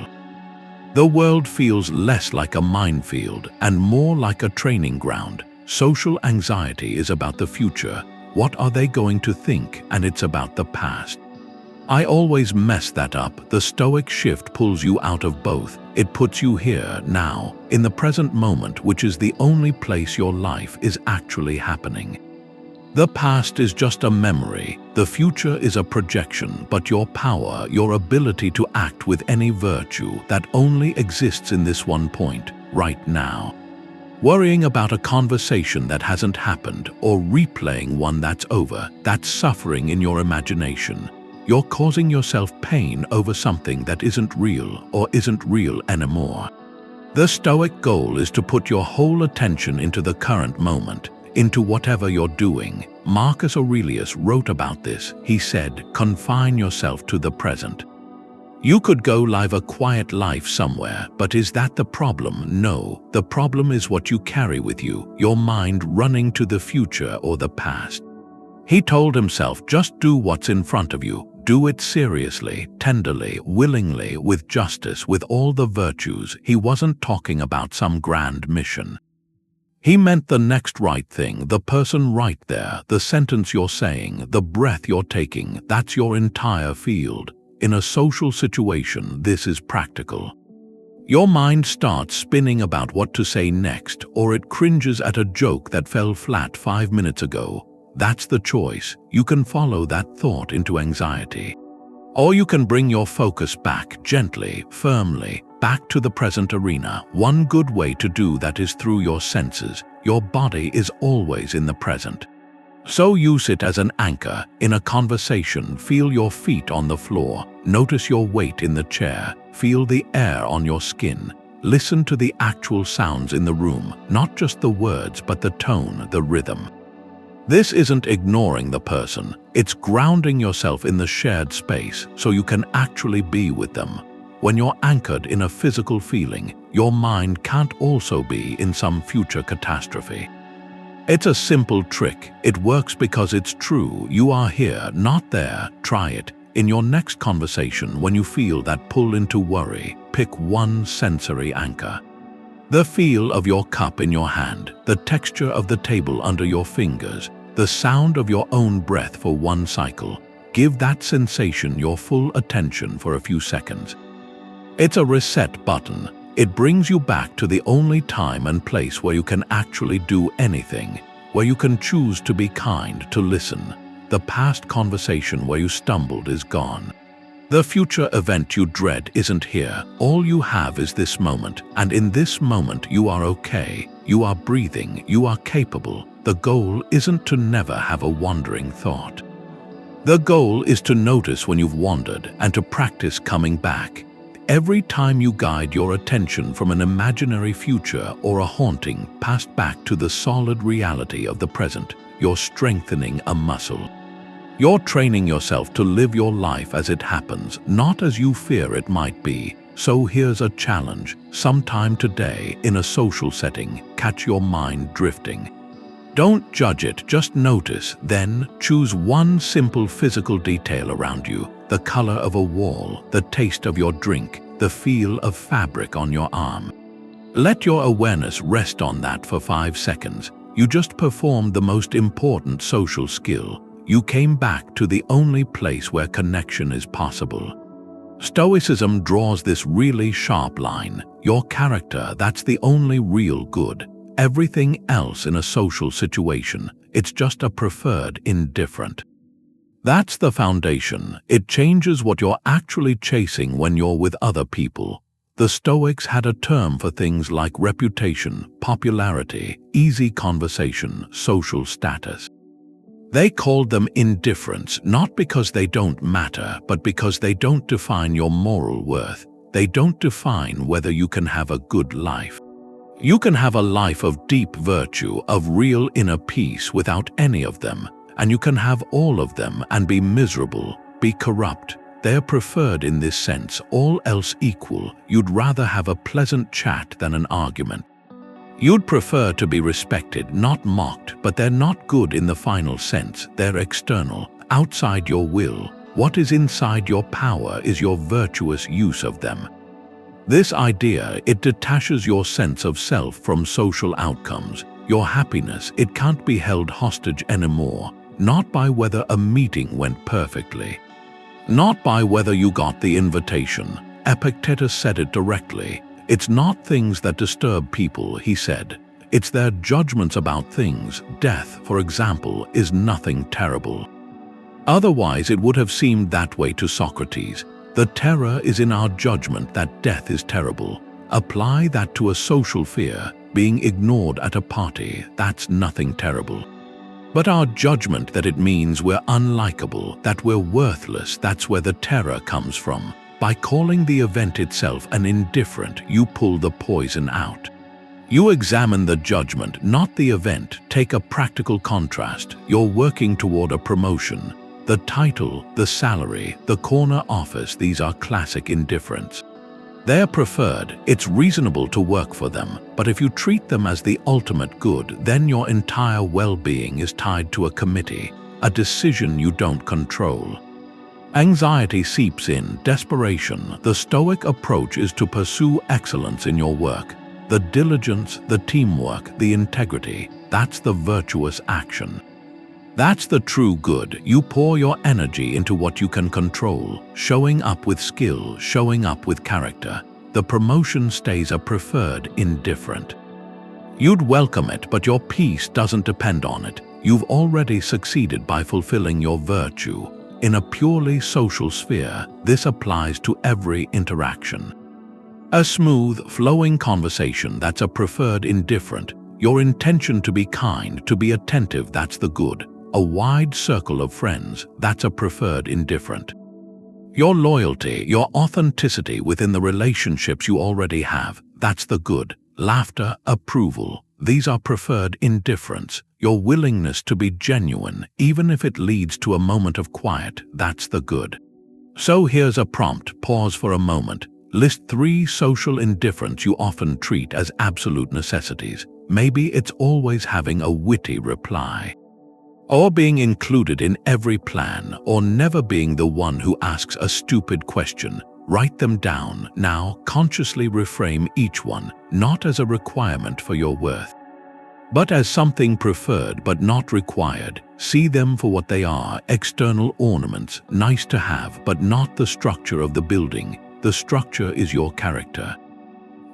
[SPEAKER 1] The world feels less like a minefield and more like a training ground. Social anxiety is about the future. What are they going to think? And it's about the past. I always mess that up. The Stoic shift pulls you out of both. It puts you here, now, in the present moment, which is the only place your life is actually happening. The past is just a memory. The future is a projection, but your power, your ability to act with any virtue, that only exists in this one point, right now. Worrying about a conversation that hasn't happened or replaying one that's over, that's suffering in your imagination. You're causing yourself pain over something that isn't real or isn't real anymore. The Stoic goal is to put your whole attention into the current moment, into whatever you're doing. Marcus Aurelius wrote about this. He said, confine yourself to the present. You could go live a quiet life somewhere, but is that the problem? No, the problem is what you carry with you, your mind running to the future or the past. He told himself, just do what's in front of you. Do it seriously, tenderly, willingly, with justice, with all the virtues. He wasn't talking about some grand mission. He meant the next right thing, the person right there, the sentence you're saying, the breath you're taking. That's your entire field. In a social situation, this is practical. Your mind starts spinning about what to say next, or it cringes at a joke that fell flat 5 minutes ago. That's the choice. You can follow that thought into anxiety. Or you can bring your focus back gently, firmly, back to the present arena. One good way to do that is through your senses. Your body is always in the present. So use it as an anchor. In a conversation, feel your feet on the floor. Notice your weight in the chair. Feel the air on your skin. Listen to the actual sounds in the room, not just the words, but the tone, the rhythm. This isn't ignoring the person, it's grounding yourself in the shared space so you can actually be with them. When you're anchored in a physical feeling, your mind can't also be in some future catastrophe. It's a simple trick. It works because it's true. You are here, not there. Try it. In your next conversation, when you feel that pull into worry, pick one sensory anchor. The feel of your cup in your hand, the texture of the table under your fingers, the sound of your own breath for one cycle. Give that sensation your full attention for a few seconds. It's a reset button. It brings you back to the only time and place where you can actually do anything, where you can choose to be kind, to listen. The past conversation where you stumbled is gone. The future event you dread isn't here. All you have is this moment, and in this moment you are okay. You are breathing, you are capable. The goal isn't to never have a wandering thought. The goal is to notice when you've wandered and to practice coming back. Every time you guide your attention from an imaginary future or a haunting past back to the solid reality of the present, you're strengthening a muscle. You're training yourself to live your life as it happens, not as you fear it might be. So here's a challenge. Sometime today, in a social setting, catch your mind drifting. Don't judge it, just notice. Then choose one simple physical detail around you, the color of a wall, the taste of your drink, the feel of fabric on your arm. Let your awareness rest on that for 5 seconds. You just performed the most important social skill. You came back to the only place where connection is possible. Stoicism draws this really sharp line. Your character, that's the only real good. Everything else in a social situation, it's just a preferred indifferent. That's the foundation. It changes what you're actually chasing when you're with other people. The Stoics had a term for things like reputation, popularity, easy conversation, social status. They called them indifferents, not because they don't matter, but because they don't define your moral worth. They don't define whether you can have a good life. You can have a life of deep virtue, of real inner peace without any of them, and you can have all of them and be miserable, be corrupt. They're preferred in this sense, all else equal. You'd rather have a pleasant chat than an argument. You'd prefer to be respected, not mocked, but they're not good in the final sense. They're external, outside your will. What is inside your power is your virtuous use of them. This idea, it detaches your sense of self from social outcomes. Your happiness, it can't be held hostage anymore, not by whether a meeting went perfectly, not by whether you got the invitation. Epictetus said it directly. It's not things that disturb people, he said. It's their judgments about things. Death, for example, is nothing terrible. Otherwise it would have seemed that way to Socrates. The terror is in our judgment that death is terrible. Apply that to a social fear, being ignored at a party, that's nothing terrible. But our judgment that it means we're unlikable, that we're worthless, that's where the terror comes from. By calling the event itself an indifferent, you pull the poison out. You examine the judgment, not the event. Take a practical contrast. You're working toward a promotion. The title, the salary, the corner office, these are classic indifferents. They're preferred. It's reasonable to work for them. But if you treat them as the ultimate good, then your entire well-being is tied to a committee, a decision you don't control. Anxiety seeps in, desperation. The Stoic approach is to pursue excellence in your work. The diligence, the teamwork, the integrity, that's the virtuous action. That's the true good. You pour your energy into what you can control, showing up with skill, showing up with character. The promotion stays a preferred indifferent. You'd welcome it, but your peace doesn't depend on it. You've already succeeded by fulfilling your virtue. In a purely social sphere, this applies to every interaction. A smooth, flowing conversation, that's a preferred indifferent. Your intention to be kind, to be attentive, that's the good. A wide circle of friends, that's a preferred indifferent. Your loyalty, your authenticity within the relationships you already have, that's the good. Laughter, approval, these are preferred. Indifference, your willingness to be genuine, even if it leads to a moment of quiet, that's the good. So here's a prompt. Pause for a moment. List 3 social indifferents you often treat as absolute necessities. Maybe it's always having a witty reply, or being included in every plan, or never being the one who asks a stupid question. Write them down. Now, consciously reframe each one, not as a requirement for your worth, but as something preferred but not required. See them for what they are: external ornaments, nice to have, but not the structure of the building. The structure is your character.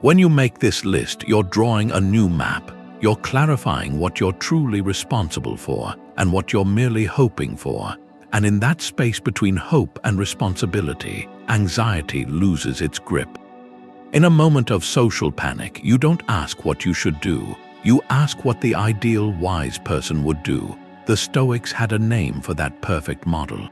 [SPEAKER 1] When you make this list, you're drawing a new map. You're clarifying what you're truly responsible for and what you're merely hoping for. And in that space between hope and responsibility, anxiety loses its grip. In a moment of social panic, you don't ask what you should do. You ask what the ideal wise person would do. The Stoics had a name for that perfect model.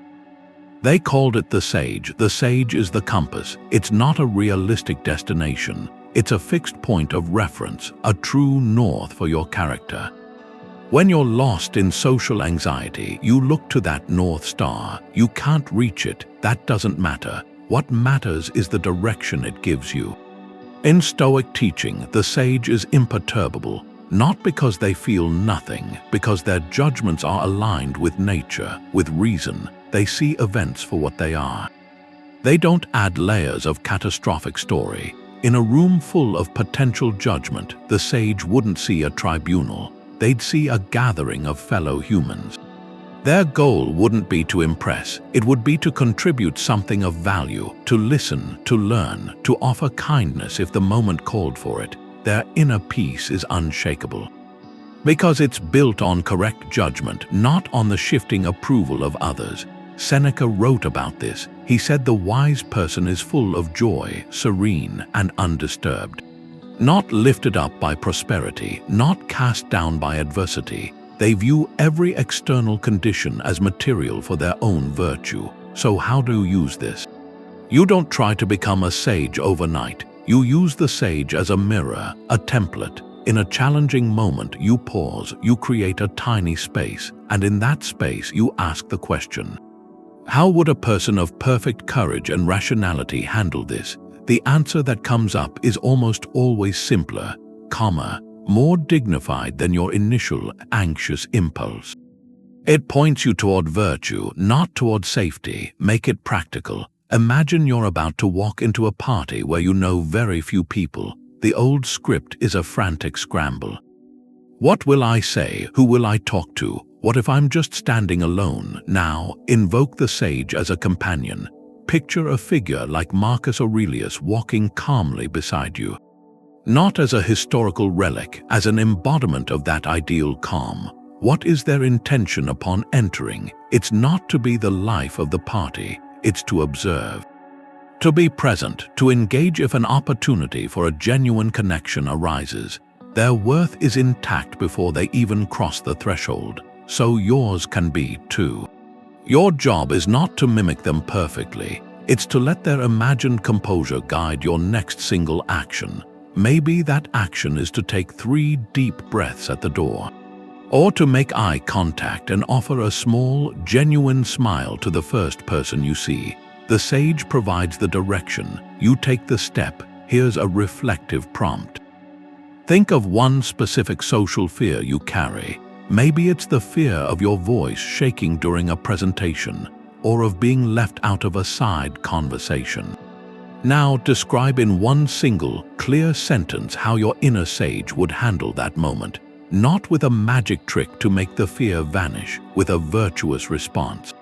[SPEAKER 1] They called it the sage. The sage is the compass. It's not a realistic destination. It's a fixed point of reference, a true north for your character. When you're lost in social anxiety, you look to that North Star. You can't reach it. That doesn't matter. What matters is the direction it gives you. In Stoic teaching, the sage is imperturbable, not because they feel nothing, because their judgments are aligned with nature, with reason. They see events for what they are. They don't add layers of catastrophic story. In a room full of potential judgment, the sage wouldn't see a tribunal. They'd see a gathering of fellow humans. Their goal wouldn't be to impress. It would be to contribute something of value, to listen, to learn, to offer kindness if the moment called for it. Their inner peace is unshakable, because it's built on correct judgment, not on the shifting approval of others. Seneca wrote about this. He said the wise person is full of joy, serene, and undisturbed. Not lifted up by prosperity, not cast down by adversity. They view every external condition as material for their own virtue. So how do you use this? You don't try to become a sage overnight. You use the sage as a mirror, a template. In a challenging moment, you pause, you create a tiny space, and in that space you ask the question, how would a person of perfect courage and rationality handle this? The answer that comes up is almost always simpler, calmer, more dignified than your initial anxious impulse. It points you toward virtue, not toward safety. Make it practical. Imagine you're about to walk into a party where you know very few people. The old script is a frantic scramble. What will I say? Who will I talk to? What if I'm just standing alone? Now, invoke the sage as a companion. Picture a figure like Marcus Aurelius walking calmly beside you. Not as a historical relic, as an embodiment of that ideal calm. What is their intention upon entering? It's not to be the life of the party, it's to observe. To be present, to engage if an opportunity for a genuine connection arises. Their worth is intact before they even cross the threshold. So yours can be too. Your job is not to mimic them perfectly. It's to let their imagined composure guide your next single action. Maybe that action is to take 3 deep breaths at the door, or to make eye contact and offer a small, genuine smile to the first person you see. The sage provides the direction. You take the step. Here's a reflective prompt. Think of one specific social fear you carry. Maybe it's the fear of your voice shaking during a presentation, or of being left out of a side conversation. Now describe in one single, clear sentence how your inner sage would handle that moment, not with a magic trick to make the fear vanish, with a virtuous response.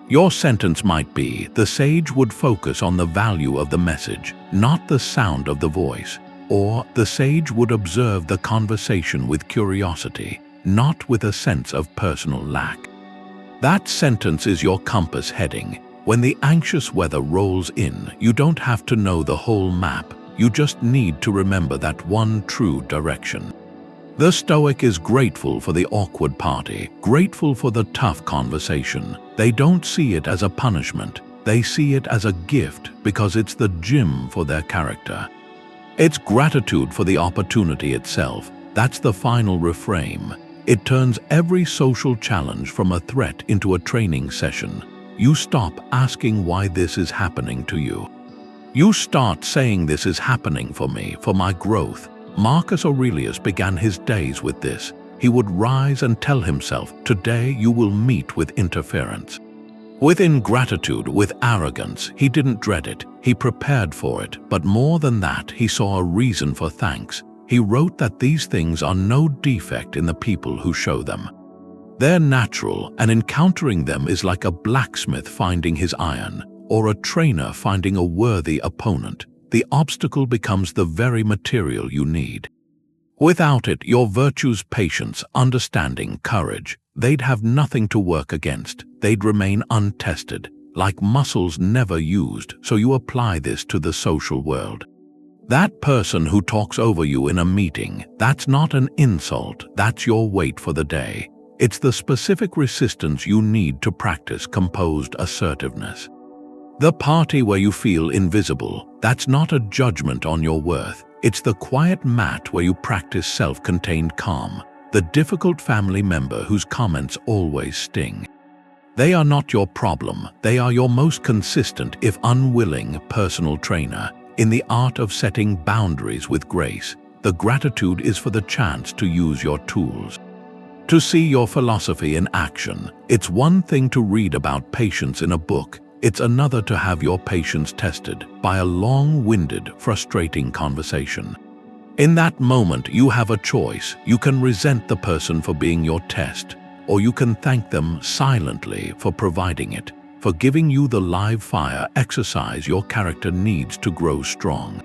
[SPEAKER 1] Your sentence might be, the sage would focus on the value of the message, not the sound of the voice, or the sage would observe the conversation with curiosity, not with a sense of personal lack. That sentence is your compass heading. When the anxious weather rolls in, you don't have to know the whole map. You just need to remember that one true direction. The Stoic is grateful for the awkward party, grateful for the tough conversation. They don't see it as a punishment. They see it as a gift because it's the gym for their character. It's gratitude for the opportunity itself. That's the final reframe. It turns every social challenge from a threat into a training session. You stop asking why this is happening to you. You start saying, this is happening for me, for my growth. Marcus Aurelius began his days with this. He would rise and tell himself, today you will meet with interference. With ingratitude, with arrogance, he didn't dread it. He prepared for it, but more than that, he saw a reason for thanks. He wrote that these things are no defect in the people who show them. They're natural, and encountering them is like a blacksmith finding his iron, or a trainer finding a worthy opponent. The obstacle becomes the very material you need. Without it, your virtues, patience, understanding, courage, they'd have nothing to work against. They'd remain untested, like muscles never used, so you apply this to the social world. That person who talks over you in a meeting, that's not an insult, that's your weight for the day. It's the specific resistance you need to practice composed assertiveness. The party where you feel invisible, that's not a judgment on your worth. It's the quiet mat where you practice self-contained calm, the difficult family member whose comments always sting. They are not your problem, they are your most consistent, if unwilling, personal trainer. In the art of setting boundaries with grace, the gratitude is for the chance to use your tools. To see your philosophy in action. It's one thing to read about patience in a book, it's another to have your patience tested by a long-winded, frustrating conversation. In that moment, you have a choice. You can resent the person for being your test, or you can thank them silently for providing it, for giving you the live fire exercise your character needs to grow strong.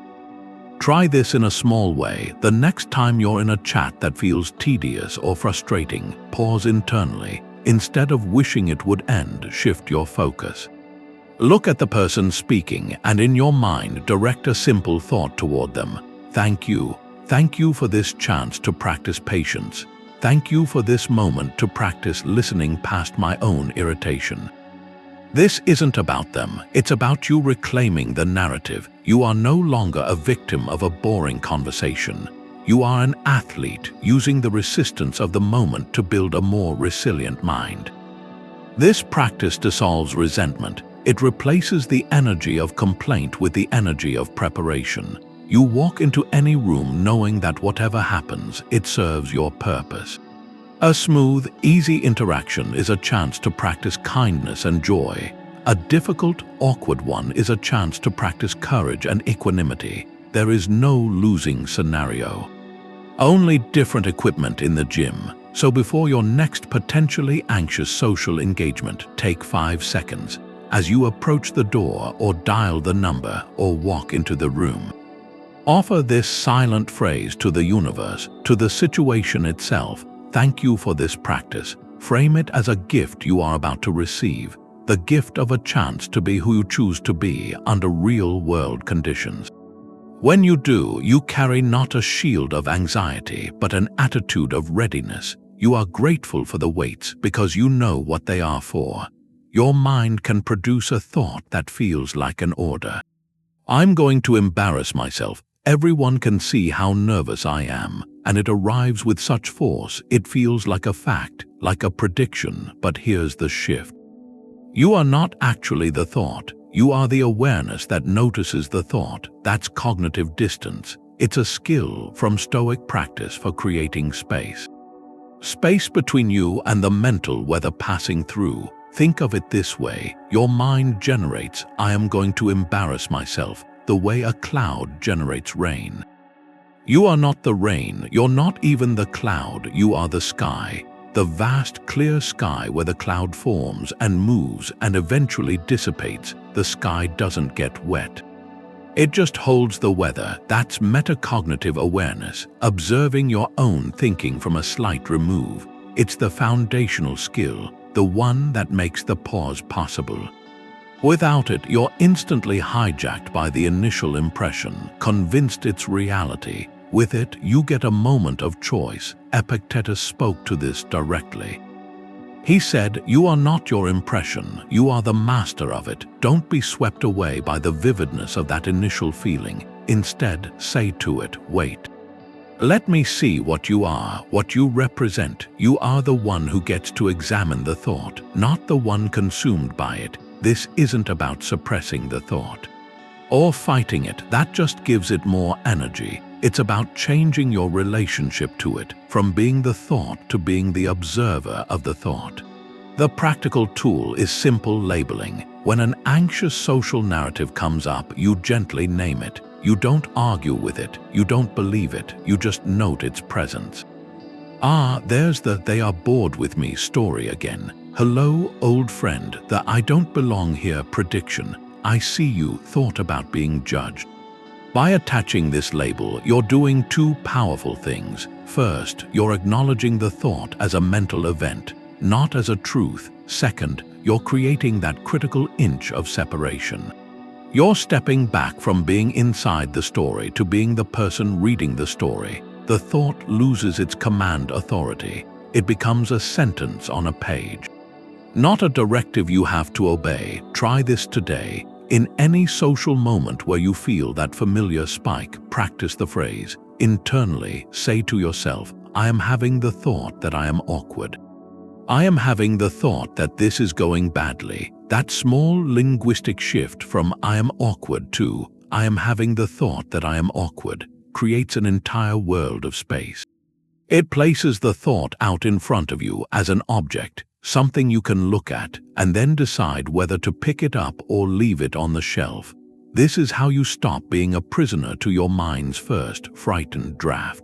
[SPEAKER 1] Try this in a small way. The next time you're in a chat that feels tedious or frustrating, pause internally. Instead of wishing it would end, shift your focus. Look at the person speaking and in your mind direct a simple thought toward them. Thank you. Thank you for this chance to practice patience. Thank you for this moment to practice listening past my own irritation. This isn't about them, it's about you reclaiming the narrative. You are no longer a victim of a boring conversation. You are an athlete using the resistance of the moment to build a more resilient mind. This practice dissolves resentment. It replaces the energy of complaint with the energy of preparation. You walk into any room knowing that whatever happens, it serves your purpose. A smooth, easy interaction is a chance to practice kindness and joy. A difficult, awkward one is a chance to practice courage and equanimity. There is no losing scenario. Only different equipment in the gym. So before your next potentially anxious social engagement, take 5 seconds. As you approach the door or dial the number or walk into the room, offer this silent phrase to the universe, to the situation itself. Thank you for this practice. Frame it as a gift you are about to receive, the gift of a chance to be who you choose to be under real-world conditions. When you do, you carry not a shield of anxiety, but an attitude of readiness. You are grateful for the weights because you know what they are for. Your mind can produce a thought that feels like an order. I'm going to embarrass myself. Everyone can see how nervous I am, and it arrives with such force it feels like a fact, like a prediction. But here's the shift. You are not actually the thought. You are the awareness that notices the thought. That's cognitive distance. It's a skill from Stoic practice for creating space. Space between you and the mental weather passing through. Think of it this way. Your mind generates, I am going to embarrass myself, the way a cloud generates rain. You are not the rain, you're not even the cloud, you are the sky. The vast, clear sky where the cloud forms and moves and eventually dissipates. The sky doesn't get wet. It just holds the weather. That's metacognitive awareness, observing your own thinking from a slight remove. It's the foundational skill, the one that makes the pause possible. Without it, you're instantly hijacked by the initial impression, convinced it's reality. With it, you get a moment of choice. Epictetus spoke to this directly. He said, you are not your impression, you are the master of it. Don't be swept away by the vividness of that initial feeling. Instead, say to it, wait. Let me see what you are, what you represent. You are the one who gets to examine the thought, not the one consumed by it. This isn't about suppressing the thought or fighting it. That just gives it more energy. It's about changing your relationship to it, from being the thought to being the observer of the thought. The practical tool is simple labeling. When an anxious social narrative comes up, you gently name it. You don't argue with it, you don't believe it, you just note its presence. Ah, there's the "they are bored with me" story again. Hello, old friend, the "I don't belong here" prediction. I see you thought about being judged. By attaching this label, you're doing two powerful things. First, you're acknowledging the thought as a mental event, not as a truth. Second, you're creating that critical inch of separation. You're stepping back from being inside the story to being the person reading the story. The thought loses its command authority. It becomes a sentence on a page, not a directive you have to obey. Try this today. In any social moment where you feel that familiar spike, practice the phrase. Internally, say to yourself, I am having the thought that I am awkward. I am having the thought that this is going badly. That small linguistic shift from I am awkward to I am having the thought that I am awkward creates an entire world of space. It places the thought out in front of you as an object, something you can look at and then decide whether to pick it up or leave it on the shelf. This is how you stop being a prisoner to your mind's first frightened draft.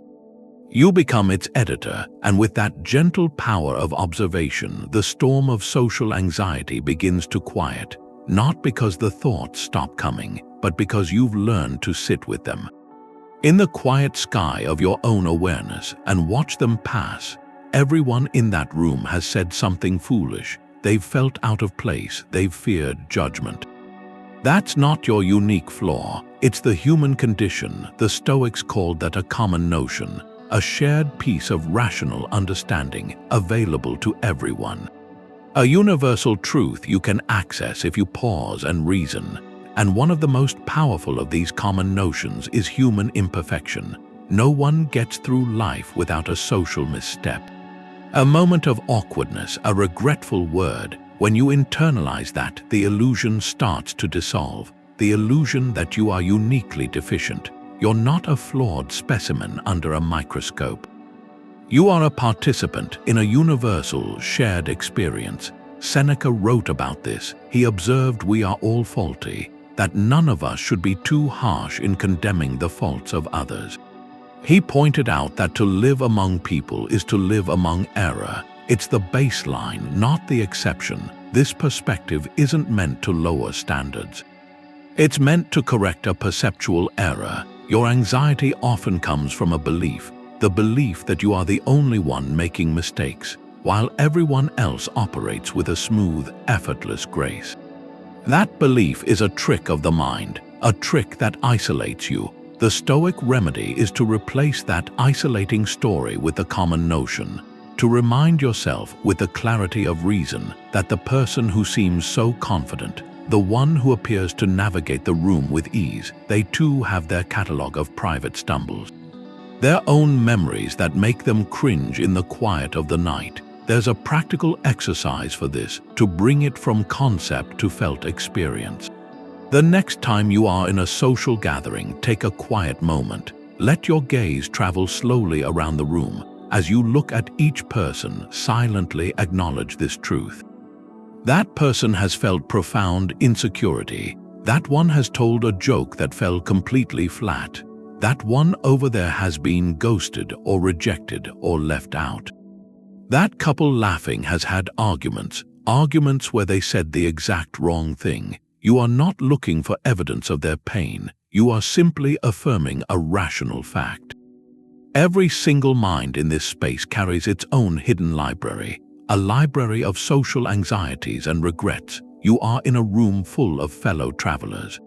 [SPEAKER 1] You become its editor, and with that gentle power of observation, the storm of social anxiety begins to quiet, not because the thoughts stop coming, but because you've learned to sit with them in the quiet sky of your own awareness and watch them pass. Everyone in that room has said something foolish. They've felt out of place. They've feared judgment. That's not your unique flaw. It's the human condition. The Stoics called that a common notion, a shared piece of rational understanding available to everyone. A universal truth you can access if you pause and reason. And one of the most powerful of these common notions is human imperfection. No one gets through life without a social misstep. A moment of awkwardness, a regretful word. When you internalize that, the illusion starts to dissolve. The illusion that you are uniquely deficient. You're not a flawed specimen under a microscope. You are a participant in a universal, shared experience. Seneca wrote about this. He observed we are all faulty, that none of us should be too harsh in condemning the faults of others. He pointed out that to live among people is to live among error. It's the baseline, not the exception. This perspective isn't meant to lower standards. It's meant to correct a perceptual error. Your anxiety often comes from a belief, the belief that you are the only one making mistakes, while everyone else operates with a smooth, effortless grace. That belief is a trick of the mind, a trick that isolates you. The Stoic remedy is to replace that isolating story with the common notion, to remind yourself with the clarity of reason that the person who seems so confident, the one who appears to navigate the room with ease, they too have their catalogue of private stumbles, their own memories that make them cringe in the quiet of the night. There's a practical exercise for this, to bring it from concept to felt experience. The next time you are in a social gathering, take a quiet moment. Let your gaze travel slowly around the room. As you look at each person, silently acknowledge this truth. That person has felt profound insecurity. That one has told a joke that fell completely flat. That one over there has been ghosted or rejected or left out. That couple laughing has had arguments where they said the exact wrong thing. You are not looking for evidence of their pain. You are simply affirming a rational fact. Every single mind in this space carries its own hidden library, a library of social anxieties and regrets. You are in a room full of fellow travelers,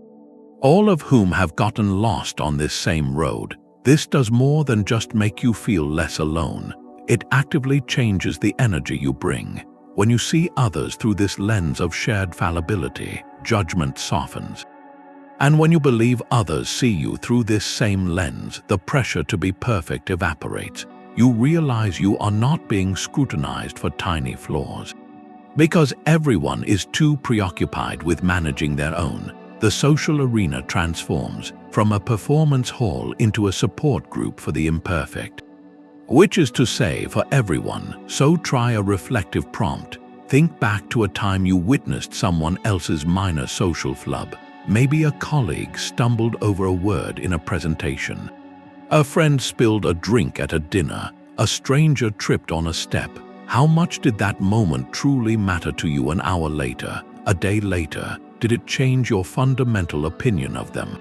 [SPEAKER 1] all of whom have gotten lost on this same road. This does more than just make you feel less alone. It actively changes the energy you bring. When you see others through this lens of shared fallibility, judgment softens. And when you believe others see you through this same lens, the pressure to be perfect evaporates. You realize you are not being scrutinized for tiny flaws. Because everyone is too preoccupied with managing their own, the social arena transforms from a performance hall into a support group for the imperfect. Which is to say, for everyone, so try a reflective prompt. Think back to a time you witnessed someone else's minor social flub. Maybe a colleague stumbled over a word in a presentation. A friend spilled a drink at a dinner. A stranger tripped on a step. How much did that moment truly matter to you an hour later, a day later? Did it change your fundamental opinion of them?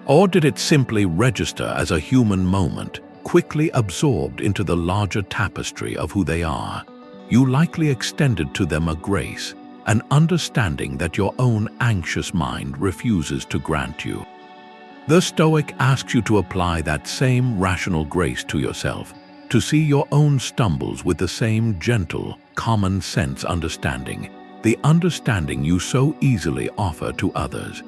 [SPEAKER 1] Or did it simply register as a human moment, quickly absorbed into the larger tapestry of who they are? You likely extended to them a grace, an understanding that your own anxious mind refuses to grant you. The Stoic asks you to apply that same rational grace to yourself, to see your own stumbles with the same gentle, common sense understanding, the understanding you so easily offer to others.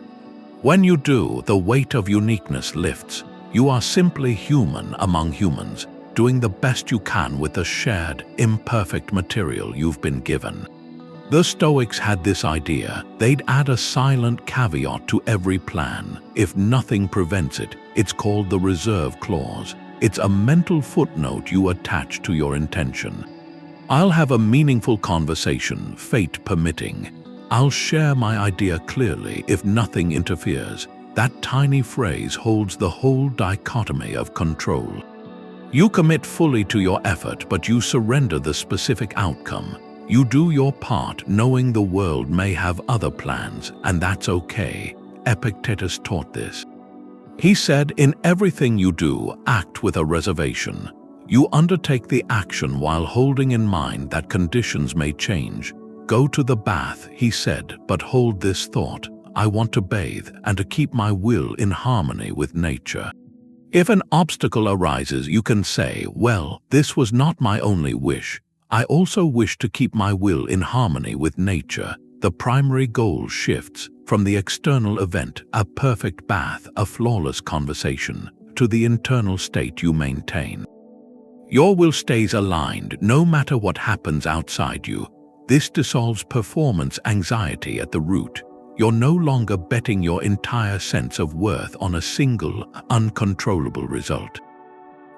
[SPEAKER 1] When you do, the weight of uniqueness lifts. You are simply human among humans, doing the best you can with the shared, imperfect material you've been given. The Stoics had this idea. They'd add a silent caveat to every plan. If nothing prevents it, it's called the reserve clause. It's a mental footnote you attach to your intention. I'll have a meaningful conversation, fate permitting. I'll share my idea clearly if nothing interferes. That tiny phrase holds the whole dichotomy of control. You commit fully to your effort, but you surrender the specific outcome. You do your part, knowing the world may have other plans, and that's okay. Epictetus taught this. He said, in everything you do, act with a reservation. You undertake the action while holding in mind that conditions may change. Go to the bath, he said, but hold this thought. I want to bathe and to keep my will in harmony with nature. If an obstacle arises, you can say, well, this was not my only wish. I also wish to keep my will in harmony with nature. The primary goal shifts from the external event, a perfect bath, a flawless conversation, to the internal state you maintain. Your will stays aligned no matter what happens outside you. This dissolves performance anxiety at the root. You're no longer betting your entire sense of worth on a single, uncontrollable result.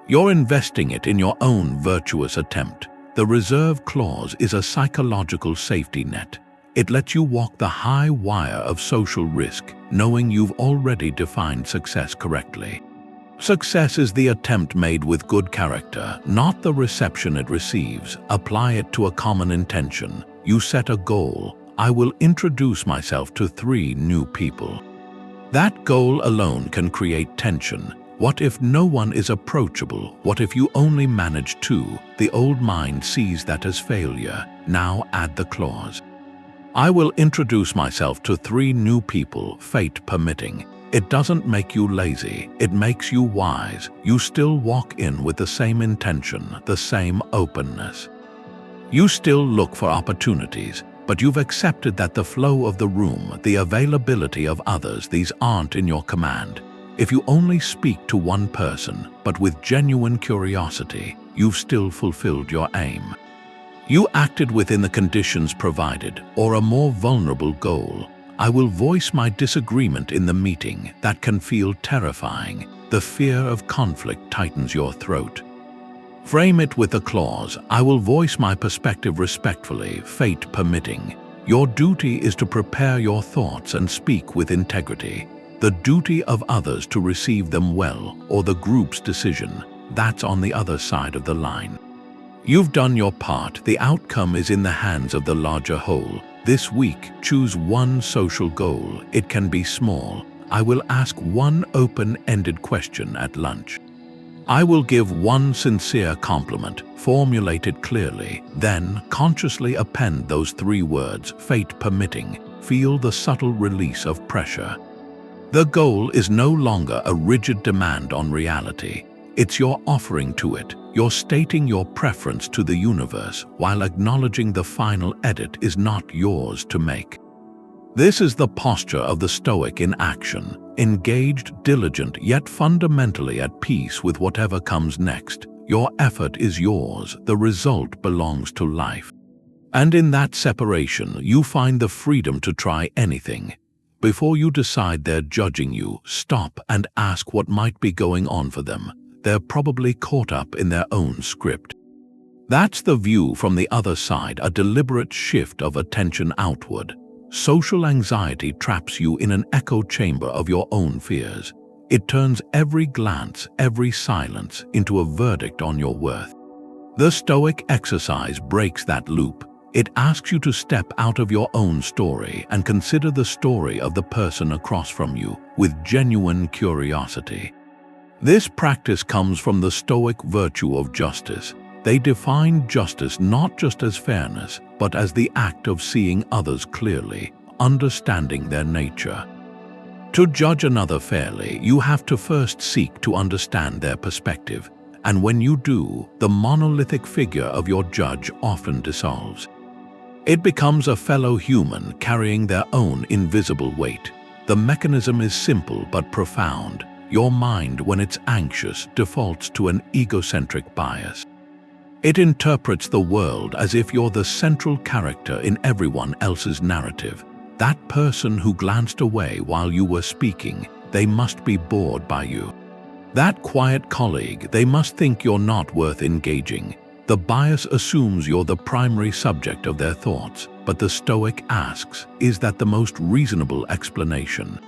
[SPEAKER 1] You're investing it in your own virtuous attempt. The reserve clause is a psychological safety net. It lets you walk the high wire of social risk, knowing you've already defined success correctly. Success is the attempt made with good character, not the reception it receives. Apply it to a common intention. You set a goal. I will introduce myself to 3 new people. That goal alone can create tension. What if no one is approachable? What if you only manage 2? The old mind sees that as failure. Now add the clause. I will introduce myself to 3 new people, fate permitting. It doesn't make you lazy, it makes you wise. You still walk in with the same intention, the same openness. You still look for opportunities, but you've accepted that the flow of the room, the availability of others, these aren't in your command. If you only speak to one person, but with genuine curiosity, you've still fulfilled your aim. You acted within the conditions provided, or a more vulnerable goal. I will voice my disagreement in the meeting. That can feel terrifying. The fear of conflict tightens your throat. Frame it with a clause. I will voice my perspective respectfully, fate permitting. Your duty is to prepare your thoughts and speak with integrity. The duty of others to receive them well, or the group's decision, that's on the other side of the line. You've done your part. The outcome is in the hands of the larger whole. This week, choose one social goal. It can be small. I will ask one open-ended question at lunch. I will give one sincere compliment. Formulate it clearly. Then, consciously append those 3 words, fate permitting. Feel the subtle release of pressure. The goal is no longer a rigid demand on reality. It's your offering to it. You're stating your preference to the universe while acknowledging the final edit is not yours to make. This is the posture of the Stoic in action, engaged, diligent, yet fundamentally at peace with whatever comes next. Your effort is yours, the result belongs to life. And in that separation, you find the freedom to try anything. Before you decide they're judging you, stop and ask what might be going on for them. They're probably caught up in their own script. That's the view from the other side, a deliberate shift of attention outward. Social anxiety traps you in an echo chamber of your own fears. It turns every glance, every silence into a verdict on your worth. The Stoic exercise breaks that loop. It asks you to step out of your own story and consider the story of the person across from you with genuine curiosity. This practice comes from the Stoic virtue of justice. They define justice not just as fairness, but as the act of seeing others clearly, understanding their nature. To judge another fairly, you have to first seek to understand their perspective, and when you do, the monolithic figure of your judge often dissolves. It becomes a fellow human carrying their own invisible weight. The mechanism is simple but profound. Your mind, when it's anxious, defaults to an egocentric bias. It interprets the world as if you're the central character in everyone else's narrative. That person who glanced away while you were speaking, they must be bored by you. That quiet colleague, they must think you're not worth engaging. The bias assumes you're the primary subject of their thoughts, but the Stoic asks, is that the most reasonable explanation?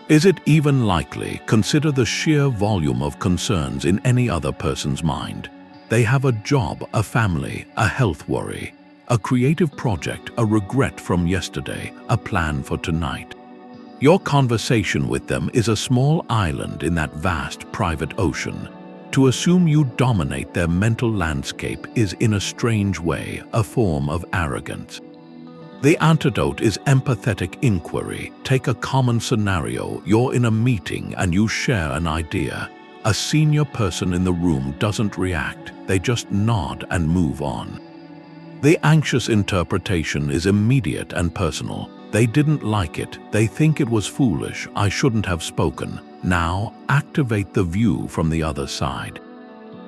[SPEAKER 1] Is it even likely? Consider the sheer volume of concerns in any other person's mind. They have a job, a family, a health worry, a creative project, a regret from yesterday, a plan for tonight. Your conversation with them is a small island in that vast private ocean. To assume you dominate their mental landscape is, in a strange way, a form of arrogance. The antidote is empathetic inquiry. Take a common scenario. You're in a meeting and you share an idea. A senior person in the room doesn't react. They just nod and move on. The anxious interpretation is immediate and personal. They didn't like it. They think it was foolish. I shouldn't have spoken. Now, activate the view from the other side.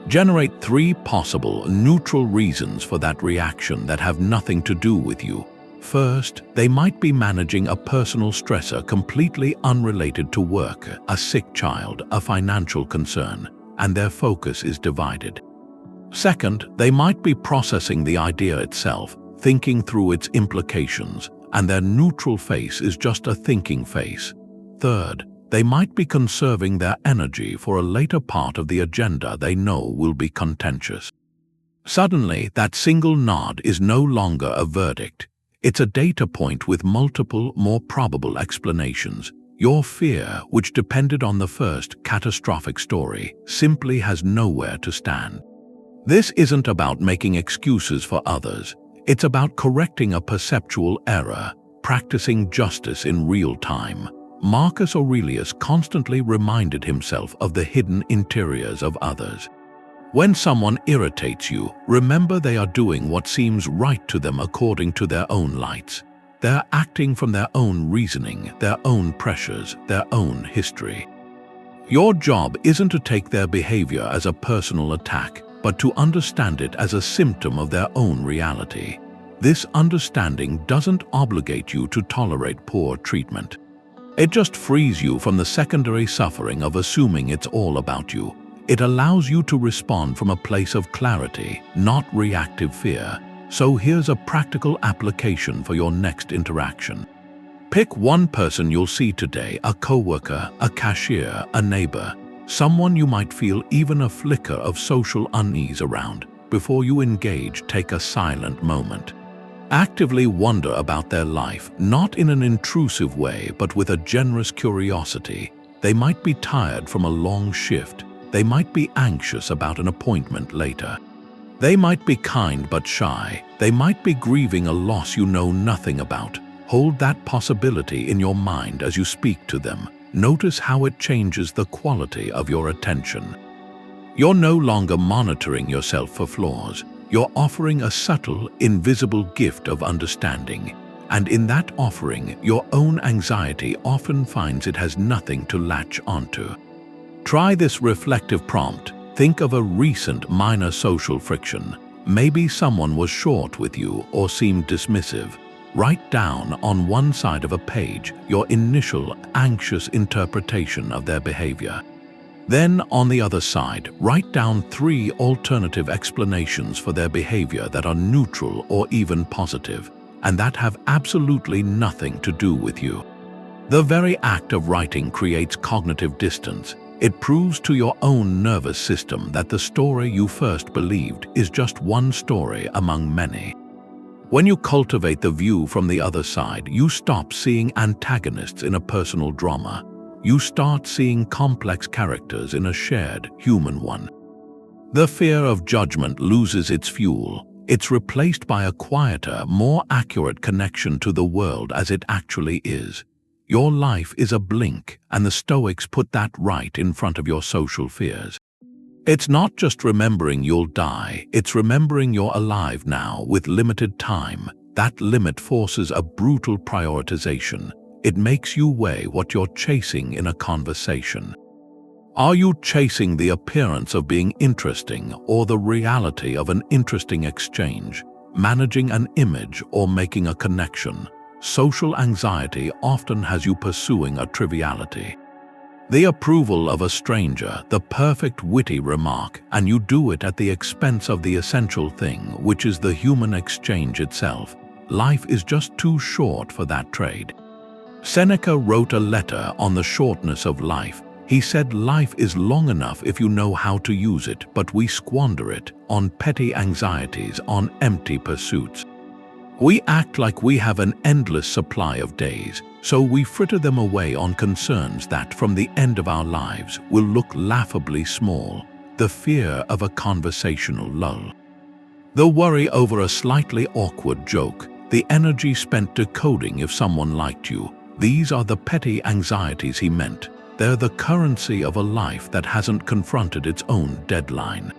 [SPEAKER 1] Generate 3 possible, neutral reasons for that reaction that have nothing to do with you. First, they might be managing a personal stressor completely unrelated to work, a sick child, a financial concern, and their focus is divided. Second, they might be processing the idea itself, thinking through its implications, and their neutral face is just a thinking face. Third, they might be conserving their energy for a later part of the agenda they know will be contentious. Suddenly, that single nod is no longer a verdict. It's a data point with multiple, more probable explanations. Your fear, which depended on the first catastrophic story, simply has nowhere to stand. This isn't about making excuses for others. It's about correcting a perceptual error, practicing justice in real time. Marcus Aurelius constantly reminded himself of the hidden interiors of others. When someone irritates you, remember they are doing what seems right to them according to their own lights. They're acting from their own reasoning, their own pressures, their own history. Your job isn't to take their behavior as a personal attack, but to understand it as a symptom of their own reality. This understanding doesn't obligate you to tolerate poor treatment. It just frees you from the secondary suffering of assuming it's all about you. It allows you to respond from a place of clarity, not reactive fear. So here's a practical application for your next interaction. Pick one person you'll see today, a coworker, a cashier, a neighbor, someone you might feel even a flicker of social unease around. Before you engage, take a silent moment. Actively wonder about their life, not in an intrusive way, but with a generous curiosity. They might be tired from a long shift. They might be anxious about an appointment later. They might be kind but shy. They might be grieving a loss you know nothing about. Hold that possibility in your mind as you speak to them. Notice how it changes the quality of your attention. You're no longer monitoring yourself for flaws. You're offering a subtle, invisible gift of understanding. And in that offering, your own anxiety often finds it has nothing to latch onto. Try this reflective prompt. Think of a recent minor social friction. Maybe someone was short with you or seemed dismissive. Write down on one side of a page your initial anxious interpretation of their behavior. Then, on the other side, write down 3 alternative explanations for their behavior that are neutral or even positive, and that have absolutely nothing to do with you. The very act of writing creates cognitive distance. It proves to your own nervous system that the story you first believed is just one story among many. When you cultivate the view from the other side, you stop seeing antagonists in a personal drama. You start seeing complex characters in a shared human one. The fear of judgment loses its fuel. It's replaced by a quieter, more accurate connection to the world as it actually is. Your life is a blink, and the Stoics put that right in front of your social fears. It's not just remembering you'll die, it's remembering you're alive now with limited time. That limit forces a brutal prioritization. It makes you weigh what you're chasing in a conversation. Are you chasing the appearance of being interesting or the reality of an interesting exchange, managing an image or making a connection? Social anxiety often has you pursuing a triviality. The approval of a stranger, the perfect witty remark, and you do it at the expense of the essential thing, which is the human exchange itself. Life is just too short for that trade. Seneca wrote a letter on the shortness of life. He said life is long enough if you know how to use it, but we squander it on petty anxieties, on empty pursuits. We act like we have an endless supply of days, so we fritter them away on concerns that, from the end of our lives, will look laughably small. The fear of a conversational lull. The worry over a slightly awkward joke. The energy spent decoding if someone liked you. These are the petty anxieties he meant. They're the currency of a life that hasn't confronted its own deadline.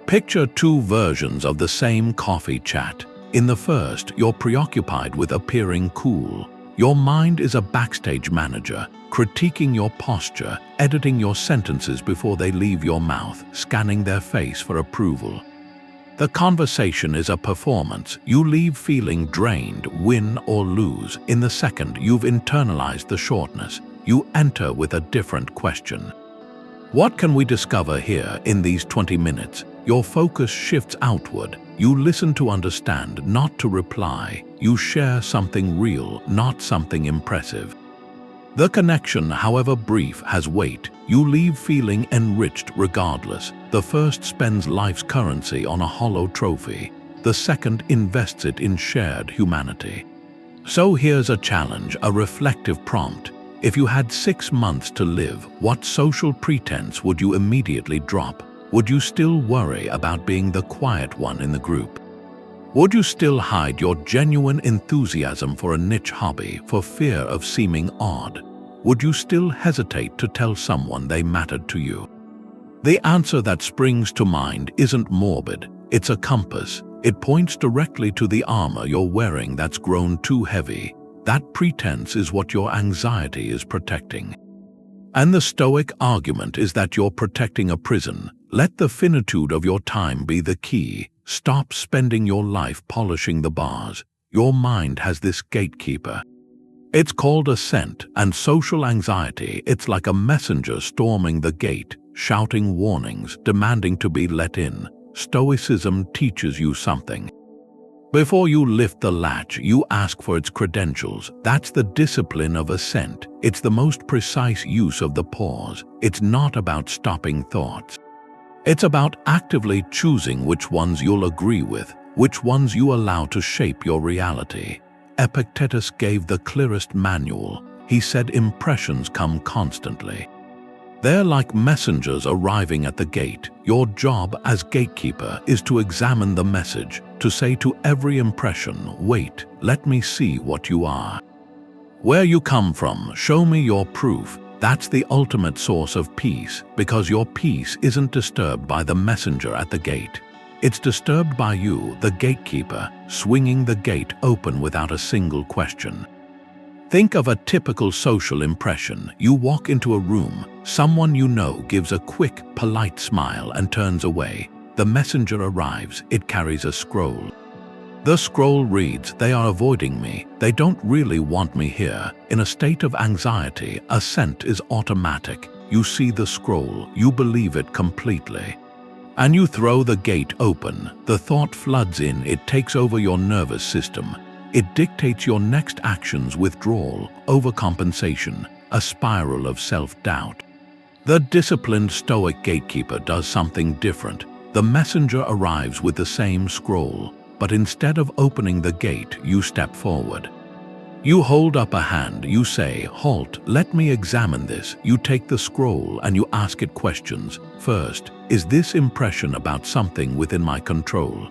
[SPEAKER 1] Picture 2 versions of the same coffee chat. In the first, you're preoccupied with appearing cool. Your mind is a backstage manager, critiquing your posture, editing your sentences before they leave your mouth, scanning their face for approval. The conversation is a performance. You leave feeling drained, win or lose. In the second, you've internalized the shortness. You enter with a different question. What can we discover here in these 20 minutes? Your focus shifts outward. You listen to understand, not to reply. You share something real, not something impressive. The connection, however brief, has weight. You leave feeling enriched regardless. The first spends life's currency on a hollow trophy. The second invests it in shared humanity. So here's a challenge, a reflective prompt. If you had 6 months to live, what social pretense would you immediately drop? Would you still worry about being the quiet one in the group? Would you still hide your genuine enthusiasm for a niche hobby for fear of seeming odd? Would you still hesitate to tell someone they mattered to you? The answer that springs to mind isn't morbid, it's a compass. It points directly to the armor you're wearing that's grown too heavy. That pretense is what your anxiety is protecting. And the Stoic argument is that you're protecting a prison. Let the finitude of your time be the key. Stop spending your life polishing the bars. Your mind has this gatekeeper. It's called assent, and social anxiety, it's like a messenger storming the gate, shouting warnings, demanding to be let in. Stoicism teaches you something. Before you lift the latch, you ask for its credentials. That's the discipline of assent. It's the most precise use of the pause. It's not about stopping thoughts. It's about actively choosing which ones you'll agree with, which ones you allow to shape your reality. Epictetus gave the clearest manual. He said impressions come constantly. They're like messengers arriving at the gate. Your job as gatekeeper is to examine the message, to say to every impression, wait, let me see what you are. Where you come from, show me your proof. That's the ultimate source of peace, because your peace isn't disturbed by the messenger at the gate. It's disturbed by you, the gatekeeper, swinging the gate open without a single question. Think of a typical social impression. You walk into a room, someone you know gives a quick, polite smile and turns away. The messenger arrives, it carries a scroll. The scroll reads, "They are avoiding me. They don't really want me here." In a state of anxiety, assent is automatic. You see the scroll, you believe it completely. And you throw the gate open. The thought floods in, it takes over your nervous system. It dictates your next actions: withdrawal, overcompensation, a spiral of self-doubt. The disciplined Stoic gatekeeper does something different. The messenger arrives with the same scroll, but instead of opening the gate, you step forward. You hold up a hand, you say, "Halt, let me examine this." You take the scroll and you ask it questions. First, is this impression about something within my control?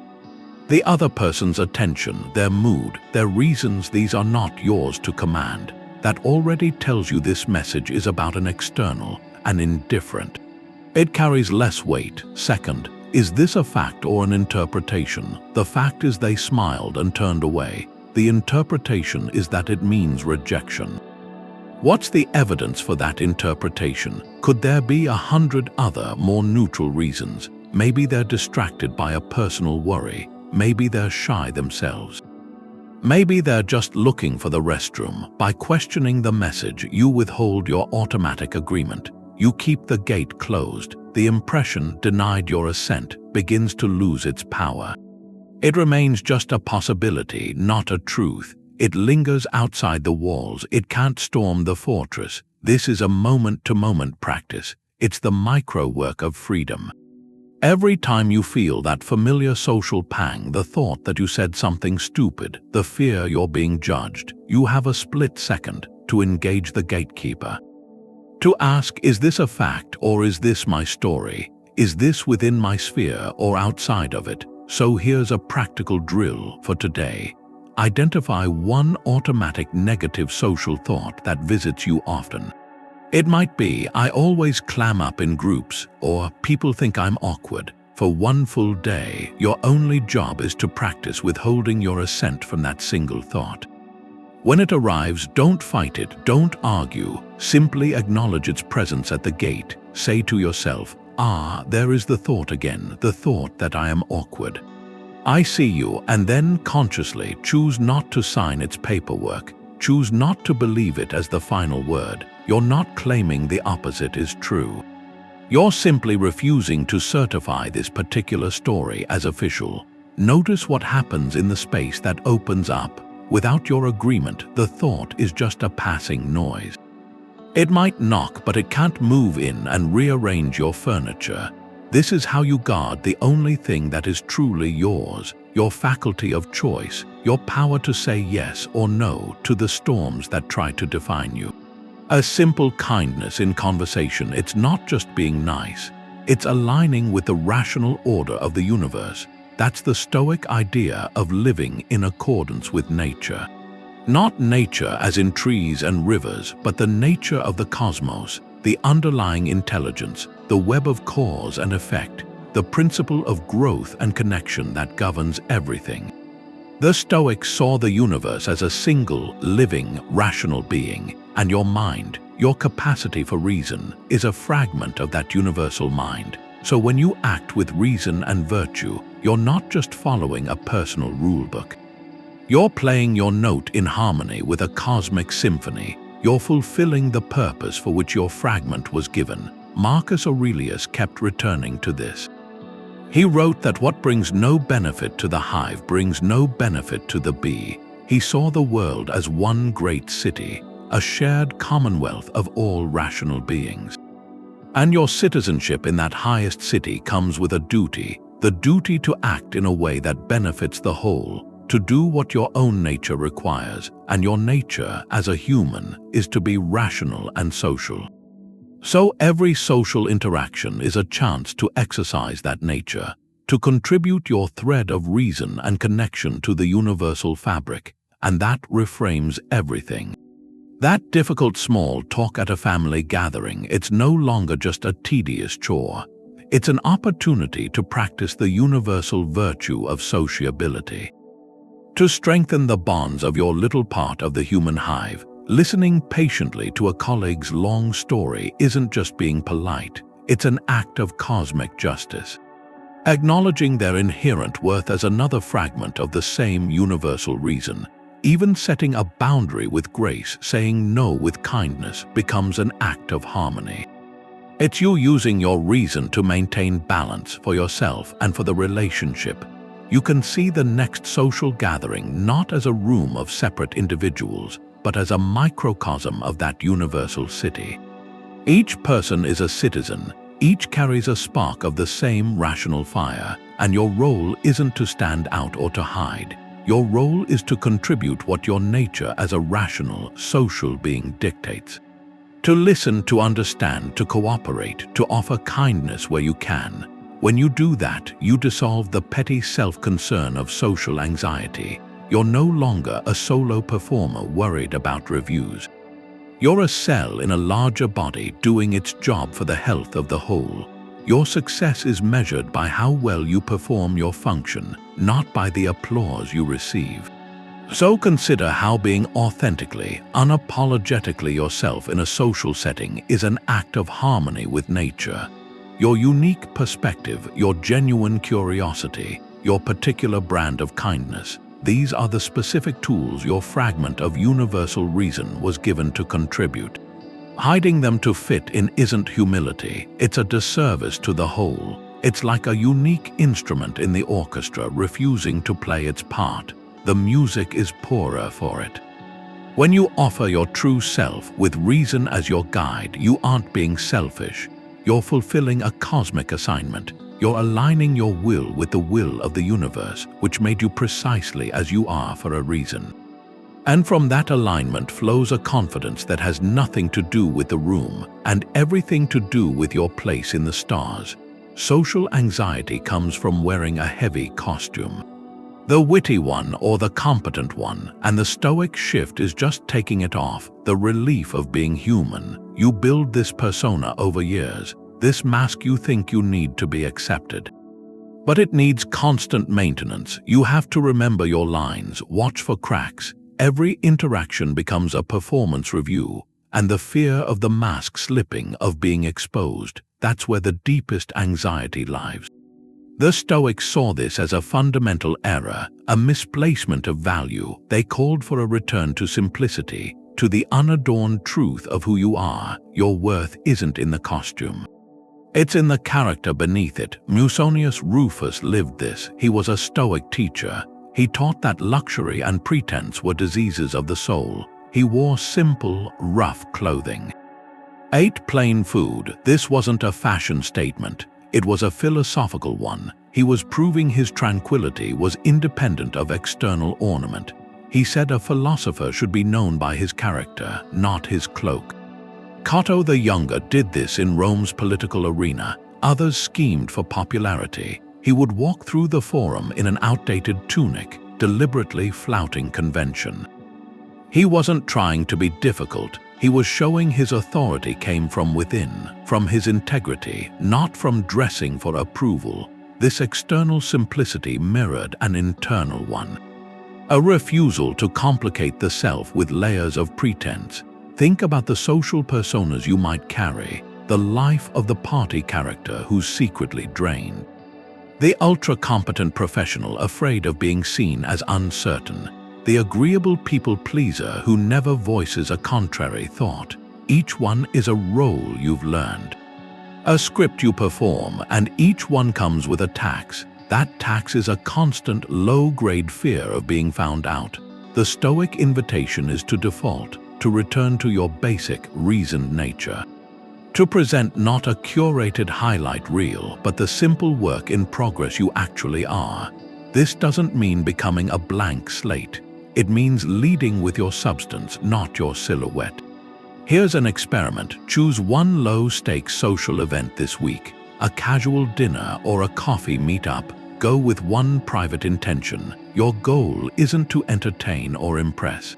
[SPEAKER 1] The other person's attention, their mood, their reasons, these are not yours to command. That already tells you this message is about an external, an indifferent. It carries less weight. Second, is this a fact or an interpretation? The fact is they smiled and turned away. The interpretation is that it means rejection. What's the evidence for that interpretation? Could there be 100 other, more neutral reasons? Maybe they're distracted by a personal worry. Maybe they're shy themselves. Maybe they're just looking for the restroom. By questioning the message, you withhold your automatic agreement. You keep the gate closed. The impression, denied your assent, begins to lose its power. It remains just a possibility, not a truth. It lingers outside the walls. It can't storm the fortress. This is a moment-to-moment practice. It's the micro work of freedom. Every time you feel that familiar social pang, the thought that you said something stupid, the fear you're being judged, you have a split second to engage the gatekeeper. To ask, is this a fact or is this my story? Is this within my sphere or outside of it? So here's a practical drill for today. Identify one automatic negative social thought that visits you often. It might be, "I always clam up in groups," or "people think I'm awkward." For one full day, your only job is to practice withholding your assent from that single thought. When it arrives, don't fight it, don't argue. Simply acknowledge its presence at the gate. Say to yourself, "Ah, there is the thought again, the thought that I am awkward. I see you," and then consciously choose not to sign its paperwork. Choose not to believe it as the final word. You're not claiming the opposite is true. You're simply refusing to certify this particular story as official. Notice what happens in the space that opens up. Without your agreement, the thought is just a passing noise. It might knock, but it can't move in and rearrange your furniture. This is how you guard the only thing that is truly yours, your faculty of choice, your power to say yes or no to the storms that try to define you. A simple kindness in conversation, it's not just being nice, it's aligning with the rational order of the universe. That's the Stoic idea of living in accordance with nature. Not nature as in trees and rivers, but the nature of the cosmos, the underlying intelligence, the web of cause and effect, the principle of growth and connection that governs everything. The Stoics saw the universe as a single, living, rational being, and your mind, your capacity for reason, is a fragment of that universal mind. So when you act with reason and virtue, you're not just following a personal rulebook. You're playing your note in harmony with a cosmic symphony. You're fulfilling the purpose for which your fragment was given. Marcus Aurelius kept returning to this. He wrote that what brings no benefit to the hive brings no benefit to the bee. He saw the world as one great city, a shared commonwealth of all rational beings. And your citizenship in that highest city comes with a duty, the duty to act in a way that benefits the whole, to do what your own nature requires, and your nature as a human is to be rational and social. So every social interaction is a chance to exercise that nature, to contribute your thread of reason and connection to the universal fabric, and that reframes everything. That difficult small talk at a family gathering, it's no longer just a tedious chore. It's an opportunity to practice the universal virtue of sociability. To strengthen the bonds of your little part of the human hive, listening patiently to a colleague's long story isn't just being polite, it's an act of cosmic justice. Acknowledging their inherent worth as another fragment of the same universal reason, even setting a boundary with grace, saying no with kindness, becomes an act of harmony. It's you using your reason to maintain balance for yourself and for the relationship. You can see the next social gathering not as a room of separate individuals, but as a microcosm of that universal city. Each person is a citizen, each carries a spark of the same rational fire, and your role isn't to stand out or to hide. Your role is to contribute what your nature as a rational, social being dictates. To listen, to understand, to cooperate, to offer kindness where you can. When you do that, you dissolve the petty self-concern of social anxiety. You're no longer a solo performer worried about reviews. You're a cell in a larger body doing its job for the health of the whole. Your success is measured by how well you perform your function, not by the applause you receive. So consider how being authentically, unapologetically yourself in a social setting is an act of harmony with nature. Your unique perspective, your genuine curiosity, your particular brand of kindness, these are the specific tools your fragment of universal reason was given to contribute. Hiding them to fit in isn't humility, it's a disservice to the whole. It's like a unique instrument in the orchestra refusing to play its part. The music is poorer for it. When you offer your true self with reason as your guide, you aren't being selfish. You're fulfilling a cosmic assignment. You're aligning your will with the will of the universe, which made you precisely as you are for a reason. And from that alignment flows a confidence that has nothing to do with the room and everything to do with your place in the stars. Social anxiety comes from wearing a heavy costume. The witty one or the competent one, and the Stoic shift is just taking it off, the relief of being human. You build this persona over years, this mask you think you need to be accepted. But it needs constant maintenance. You have to remember your lines, watch for cracks. Every interaction becomes a performance review, and the fear of the mask slipping, of being exposed, that's where the deepest anxiety lies. The Stoics saw this as a fundamental error, a misplacement of value. They called for a return to simplicity, to the unadorned truth of who you are. Your worth isn't in the costume. It's in the character beneath it. Musonius Rufus lived this. He was a Stoic teacher. He taught that luxury and pretense were diseases of the soul. He wore simple, rough clothing. Ate plain food. This wasn't a fashion statement. It was a philosophical one. He was proving his tranquility was independent of external ornament. He said a philosopher should be known by his character, not his cloak. Cato the Younger did this in Rome's political arena. Others schemed for popularity. He would walk through the forum in an outdated tunic, deliberately flouting convention. He wasn't trying to be difficult. He was showing his authority came from within, from his integrity, not from dressing for approval. This external simplicity mirrored an internal one. A refusal to complicate the self with layers of pretense. Think about the social personas you might carry, the life of the party character who's secretly drained. The ultra-competent professional afraid of being seen as uncertain. The agreeable people pleaser who never voices a contrary thought. Each one is a role you've learned. A script you perform, and each one comes with a tax. That tax is a constant, low-grade fear of being found out. The Stoic invitation is to default, to return to your basic, reasoned nature. To present not a curated highlight reel, but the simple work in progress you actually are. This doesn't mean becoming a blank slate. It means leading with your substance, not your silhouette. Here's an experiment. Choose one low-stakes social event this week, a casual dinner or a coffee meet-up. Go with one private intention. Your goal isn't to entertain or impress.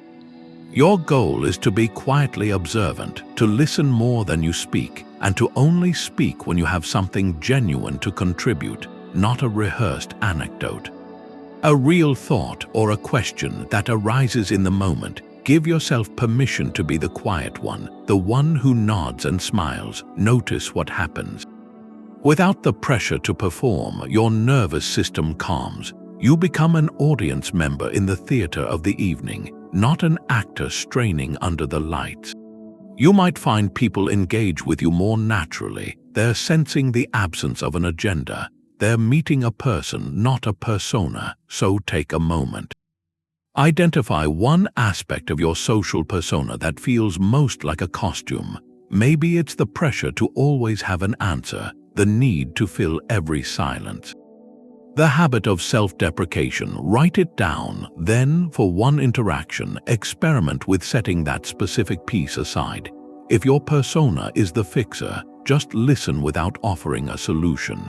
[SPEAKER 1] Your goal is to be quietly observant, to listen more than you speak, and to only speak when you have something genuine to contribute, not a rehearsed anecdote. A real thought or a question that arises in the moment, give yourself permission to be the quiet one, the one who nods and smiles. Notice what happens. Without the pressure to perform, your nervous system calms. You become an audience member in the theater of the evening, not an actor straining under the lights. You might find people engage with you more naturally. They're sensing the absence of an agenda. They're meeting a person, not a persona, so take a moment. Identify one aspect of your social persona that feels most like a costume. Maybe it's the pressure to always have an answer, the need to fill every silence. The habit of self-deprecation, write it down, then, for one interaction, experiment with setting that specific piece aside. If your persona is the fixer, just listen without offering a solution.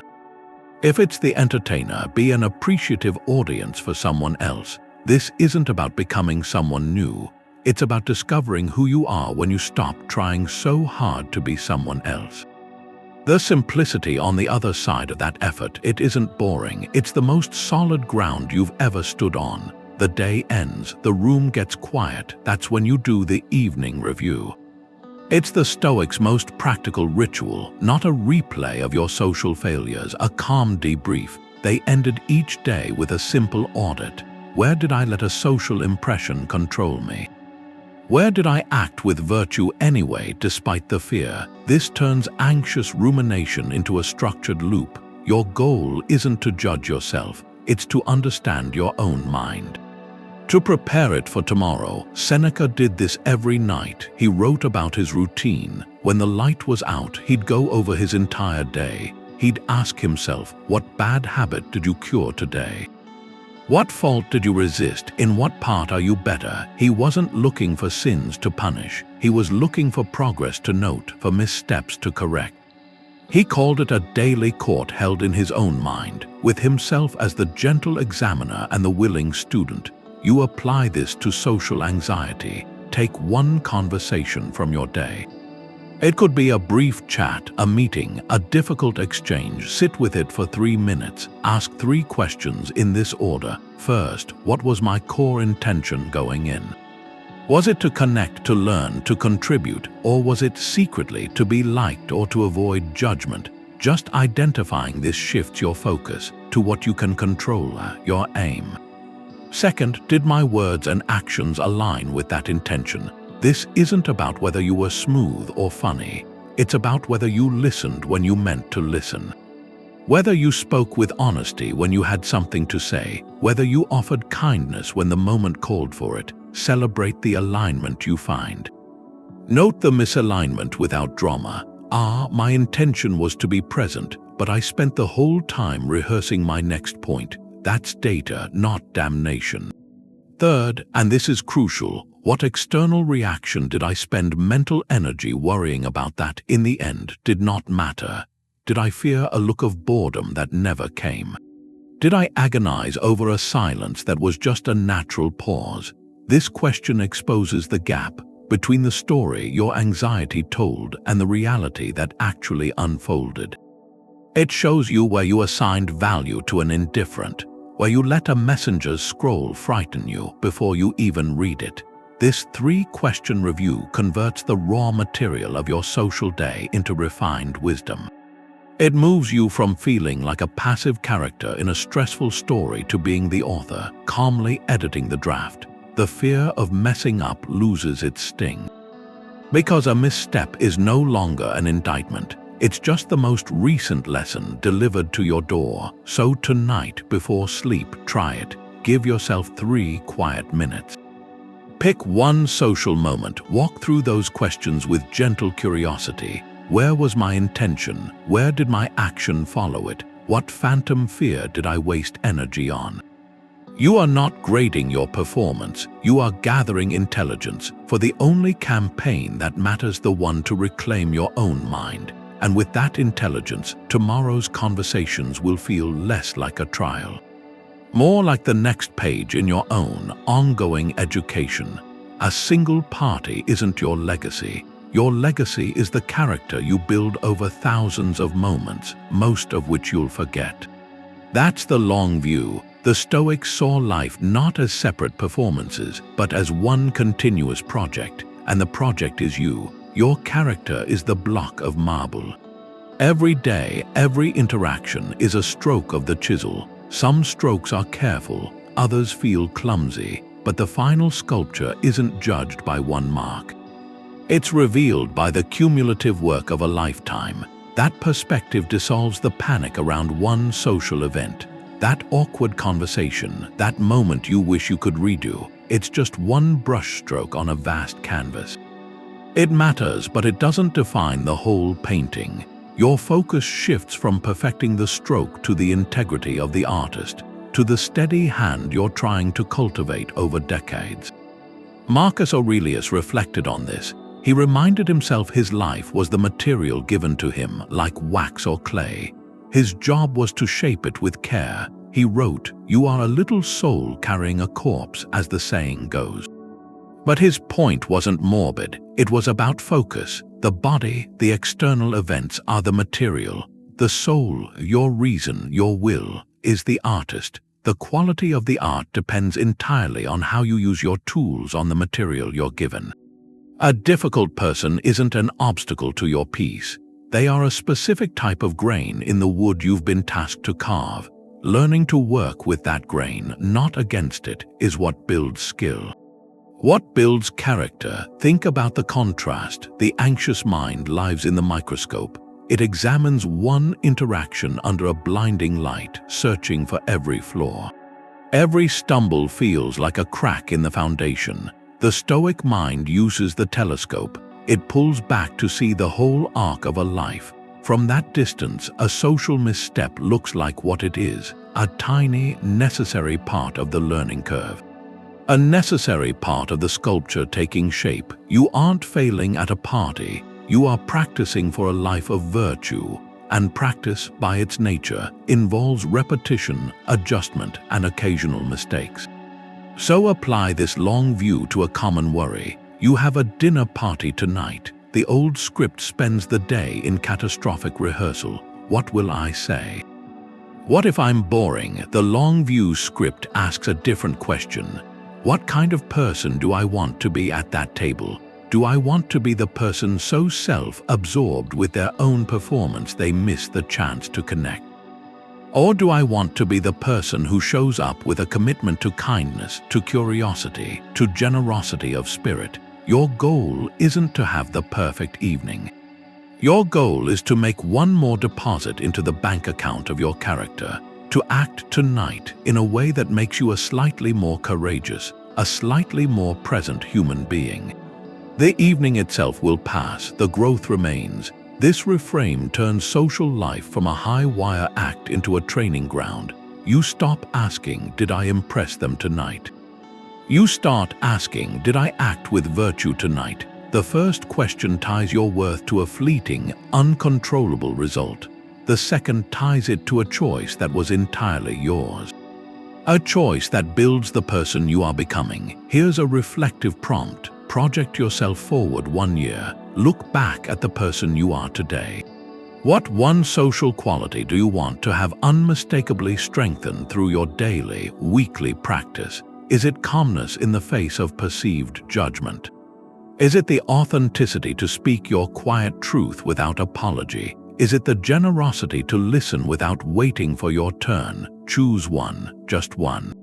[SPEAKER 1] If it's the entertainer, be an appreciative audience for someone else. This isn't about becoming someone new. It's about discovering who you are when you stop trying so hard to be someone else. The simplicity on the other side of that effort, it isn't boring. It's the most solid ground you've ever stood on. The day ends, the room gets quiet. That's when you do the evening review. It's the Stoics' most practical ritual, not a replay of your social failures, a calm debrief. They ended each day with a simple audit. Where did I let a social impression control me? Where did I act with virtue anyway, despite the fear? This turns anxious rumination into a structured loop. Your goal isn't to judge yourself, it's to understand your own mind. To prepare it for tomorrow, Seneca did this every night. He wrote about his routine. When the light was out, he'd go over his entire day. He'd ask himself, what bad habit did you cure today? What fault did you resist? In what part are you better? He wasn't looking for sins to punish. He was looking for progress to note, for missteps to correct. He called it a daily court held in his own mind, with himself as the gentle examiner and the willing student. You apply this to social anxiety. Take one conversation from your day. It could be a brief chat, a meeting, a difficult exchange. Sit with it for 3 minutes. Ask 3 questions in this order. First, what was my core intention going in? Was it to connect, to learn, to contribute, or was it secretly to be liked or to avoid judgment? Just identifying this shifts your focus to what you can control, your aim. Second, did my words and actions align with that intention? This isn't about whether you were smooth or funny. It's about whether you listened when you meant to listen. Whether you spoke with honesty when you had something to say, whether you offered kindness when the moment called for it. Celebrate the alignment you find. Note the misalignment without drama. My intention was to be present, but I spent the whole time rehearsing my next point. That's data, not damnation. Third, and this is crucial, what external reaction did I spend mental energy worrying about that in the end did not matter? Did I fear a look of boredom that never came? Did I agonize over a silence that was just a natural pause? This question exposes the gap between the story your anxiety told and the reality that actually unfolded. It shows you where you assigned value to an indifferent, where you let a messenger's scroll frighten you before you even read it. This 3-question review converts the raw material of your social day into refined wisdom. It moves you from feeling like a passive character in a stressful story to being the author, calmly editing the draft. The fear of messing up loses its sting. Because a misstep is no longer an indictment. It's just the most recent lesson delivered to your door. So tonight, before sleep, try it. Give yourself 3 quiet minutes. Pick one social moment. Walk through those questions with gentle curiosity. Where was my intention? Where did my action follow it? What phantom fear did I waste energy on? You are not grading your performance. You are gathering intelligence for the only campaign that matters, the one to reclaim your own mind. And with that intelligence, tomorrow's conversations will feel less like a trial, more like the next page in your own ongoing education. A single party isn't your legacy. Your legacy is the character you build over thousands of moments, most of which you'll forget. That's the long view. The Stoics saw life not as separate performances, but as one continuous project, and the project is you. Your character is the block of marble. Every day, every interaction is a stroke of the chisel. Some strokes are careful, others feel clumsy, but the final sculpture isn't judged by one mark. It's revealed by the cumulative work of a lifetime. That perspective dissolves the panic around one social event. That awkward conversation, that moment you wish you could redo. It's just one brushstroke on a vast canvas. It matters, but it doesn't define the whole painting. Your focus shifts from perfecting the stroke to the integrity of the artist, to the steady hand you're trying to cultivate over decades. Marcus Aurelius reflected on this. He reminded himself his life was the material given to him, like wax or clay. His job was to shape it with care. He wrote, "You are a little soul carrying a corpse," as the saying goes. But his point wasn't morbid. It was about focus. The body, the external events are the material. The soul, your reason, your will, is the artist. The quality of the art depends entirely on how you use your tools on the material you're given. A difficult person isn't an obstacle to your piece. They are a specific type of grain in the wood you've been tasked to carve. Learning to work with that grain, not against it, is what builds skill. What builds character? Think about the contrast. The anxious mind lives in the microscope. It examines one interaction under a blinding light, searching for every flaw. Every stumble feels like a crack in the foundation. The Stoic mind uses the telescope. It pulls back to see the whole arc of a life. From that distance, a social misstep looks like what it is, a tiny, necessary part of the learning curve. A necessary part of the sculpture taking shape. You aren't failing at a party. You are practicing for a life of virtue, and practice, by its nature, involves repetition, adjustment, and occasional mistakes. So apply this long view to a common worry. You have a dinner party tonight. The old script spends the day in catastrophic rehearsal. What will I say? What if I'm boring? The long view script asks a different question. What kind of person do I want to be at that table? Do I want to be the person so self-absorbed with their own performance they miss the chance to connect? Or do I want to be the person who shows up with a commitment to kindness, to curiosity, to generosity of spirit? Your goal isn't to have the perfect evening. Your goal is to make one more deposit into the bank account of your character, to act tonight in a way that makes you a slightly more courageous, a slightly more present human being. The evening itself will pass, the growth remains. This reframe turns social life from a high-wire act into a training ground. You stop asking, "Did I impress them tonight?" You start asking, "Did I act with virtue tonight?" The first question ties your worth to a fleeting, uncontrollable result. The second ties it to a choice that was entirely yours. A choice that builds the person you are becoming. Here's a reflective prompt. Project yourself forward 1 year. Look back at the person you are today. What one social quality do you want to have unmistakably strengthened through your daily, weekly practice? Is it calmness in the face of perceived judgment? Is it the authenticity to speak your quiet truth without apology? Is it the generosity to listen without waiting for your turn? Choose one, just one.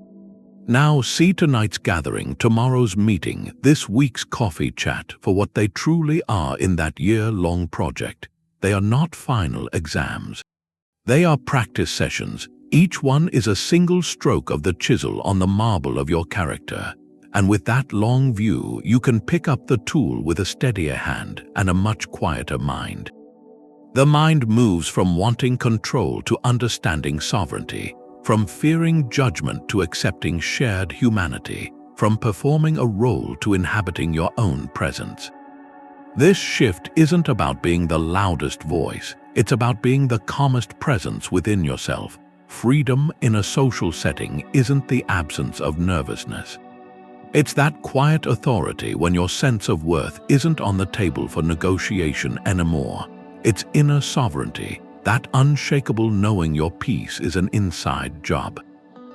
[SPEAKER 1] Now see tonight's gathering, tomorrow's meeting, this week's coffee chat for what they truly are in that year-long project. They are not final exams. They are practice sessions. Each one is a single stroke of the chisel on the marble of your character. And with that long view, you can pick up the tool with a steadier hand and a much quieter mind. The mind moves from wanting control to understanding sovereignty, from fearing judgment to accepting shared humanity, from performing a role to inhabiting your own presence. This shift isn't about being the loudest voice, it's about being the calmest presence within yourself. Freedom in a social setting isn't the absence of nervousness. It's that quiet authority when your sense of worth isn't on the table for negotiation anymore. It's inner sovereignty, that unshakable knowing your peace is an inside job.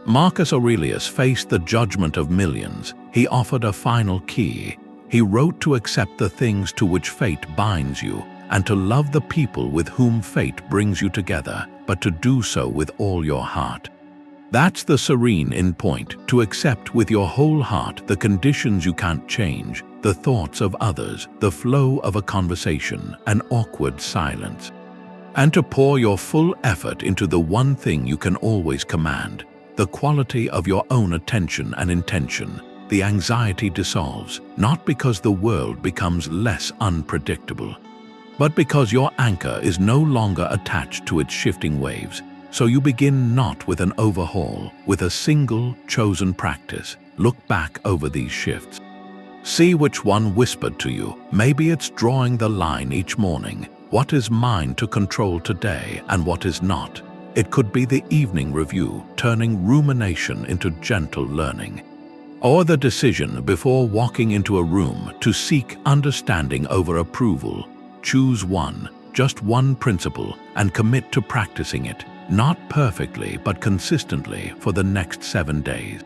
[SPEAKER 1] Marcus Aurelius faced the judgment of millions. He offered a final key. He wrote to accept the things to which fate binds you, and to love the people with whom fate brings you together, but to do so with all your heart. That's the serene end point, to accept with your whole heart the conditions you can't change, the thoughts of others, the flow of a conversation, an awkward silence. And to pour your full effort into the one thing you can always command, the quality of your own attention and intention. The anxiety dissolves, not because the world becomes less unpredictable, but because your anchor is no longer attached to its shifting waves. So you begin not with an overhaul, with a single chosen practice. Look back over these shifts. See which one whispered to you. Maybe it's drawing the line each morning. What is mine to control today and what is not? It could be the evening review, turning rumination into gentle learning. Or the decision before walking into a room to seek understanding over approval. Choose one, just one principle, and commit to practicing it. Not perfectly, but consistently for the next 7 days.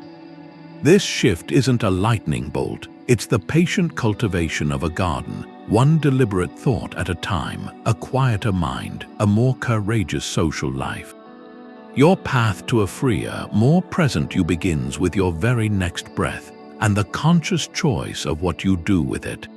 [SPEAKER 1] This shift isn't a lightning bolt, it's the patient cultivation of a garden, one deliberate thought at a time, a quieter mind, a more courageous social life. Your path to a freer, more present you begins with your very next breath, and the conscious choice of what you do with it.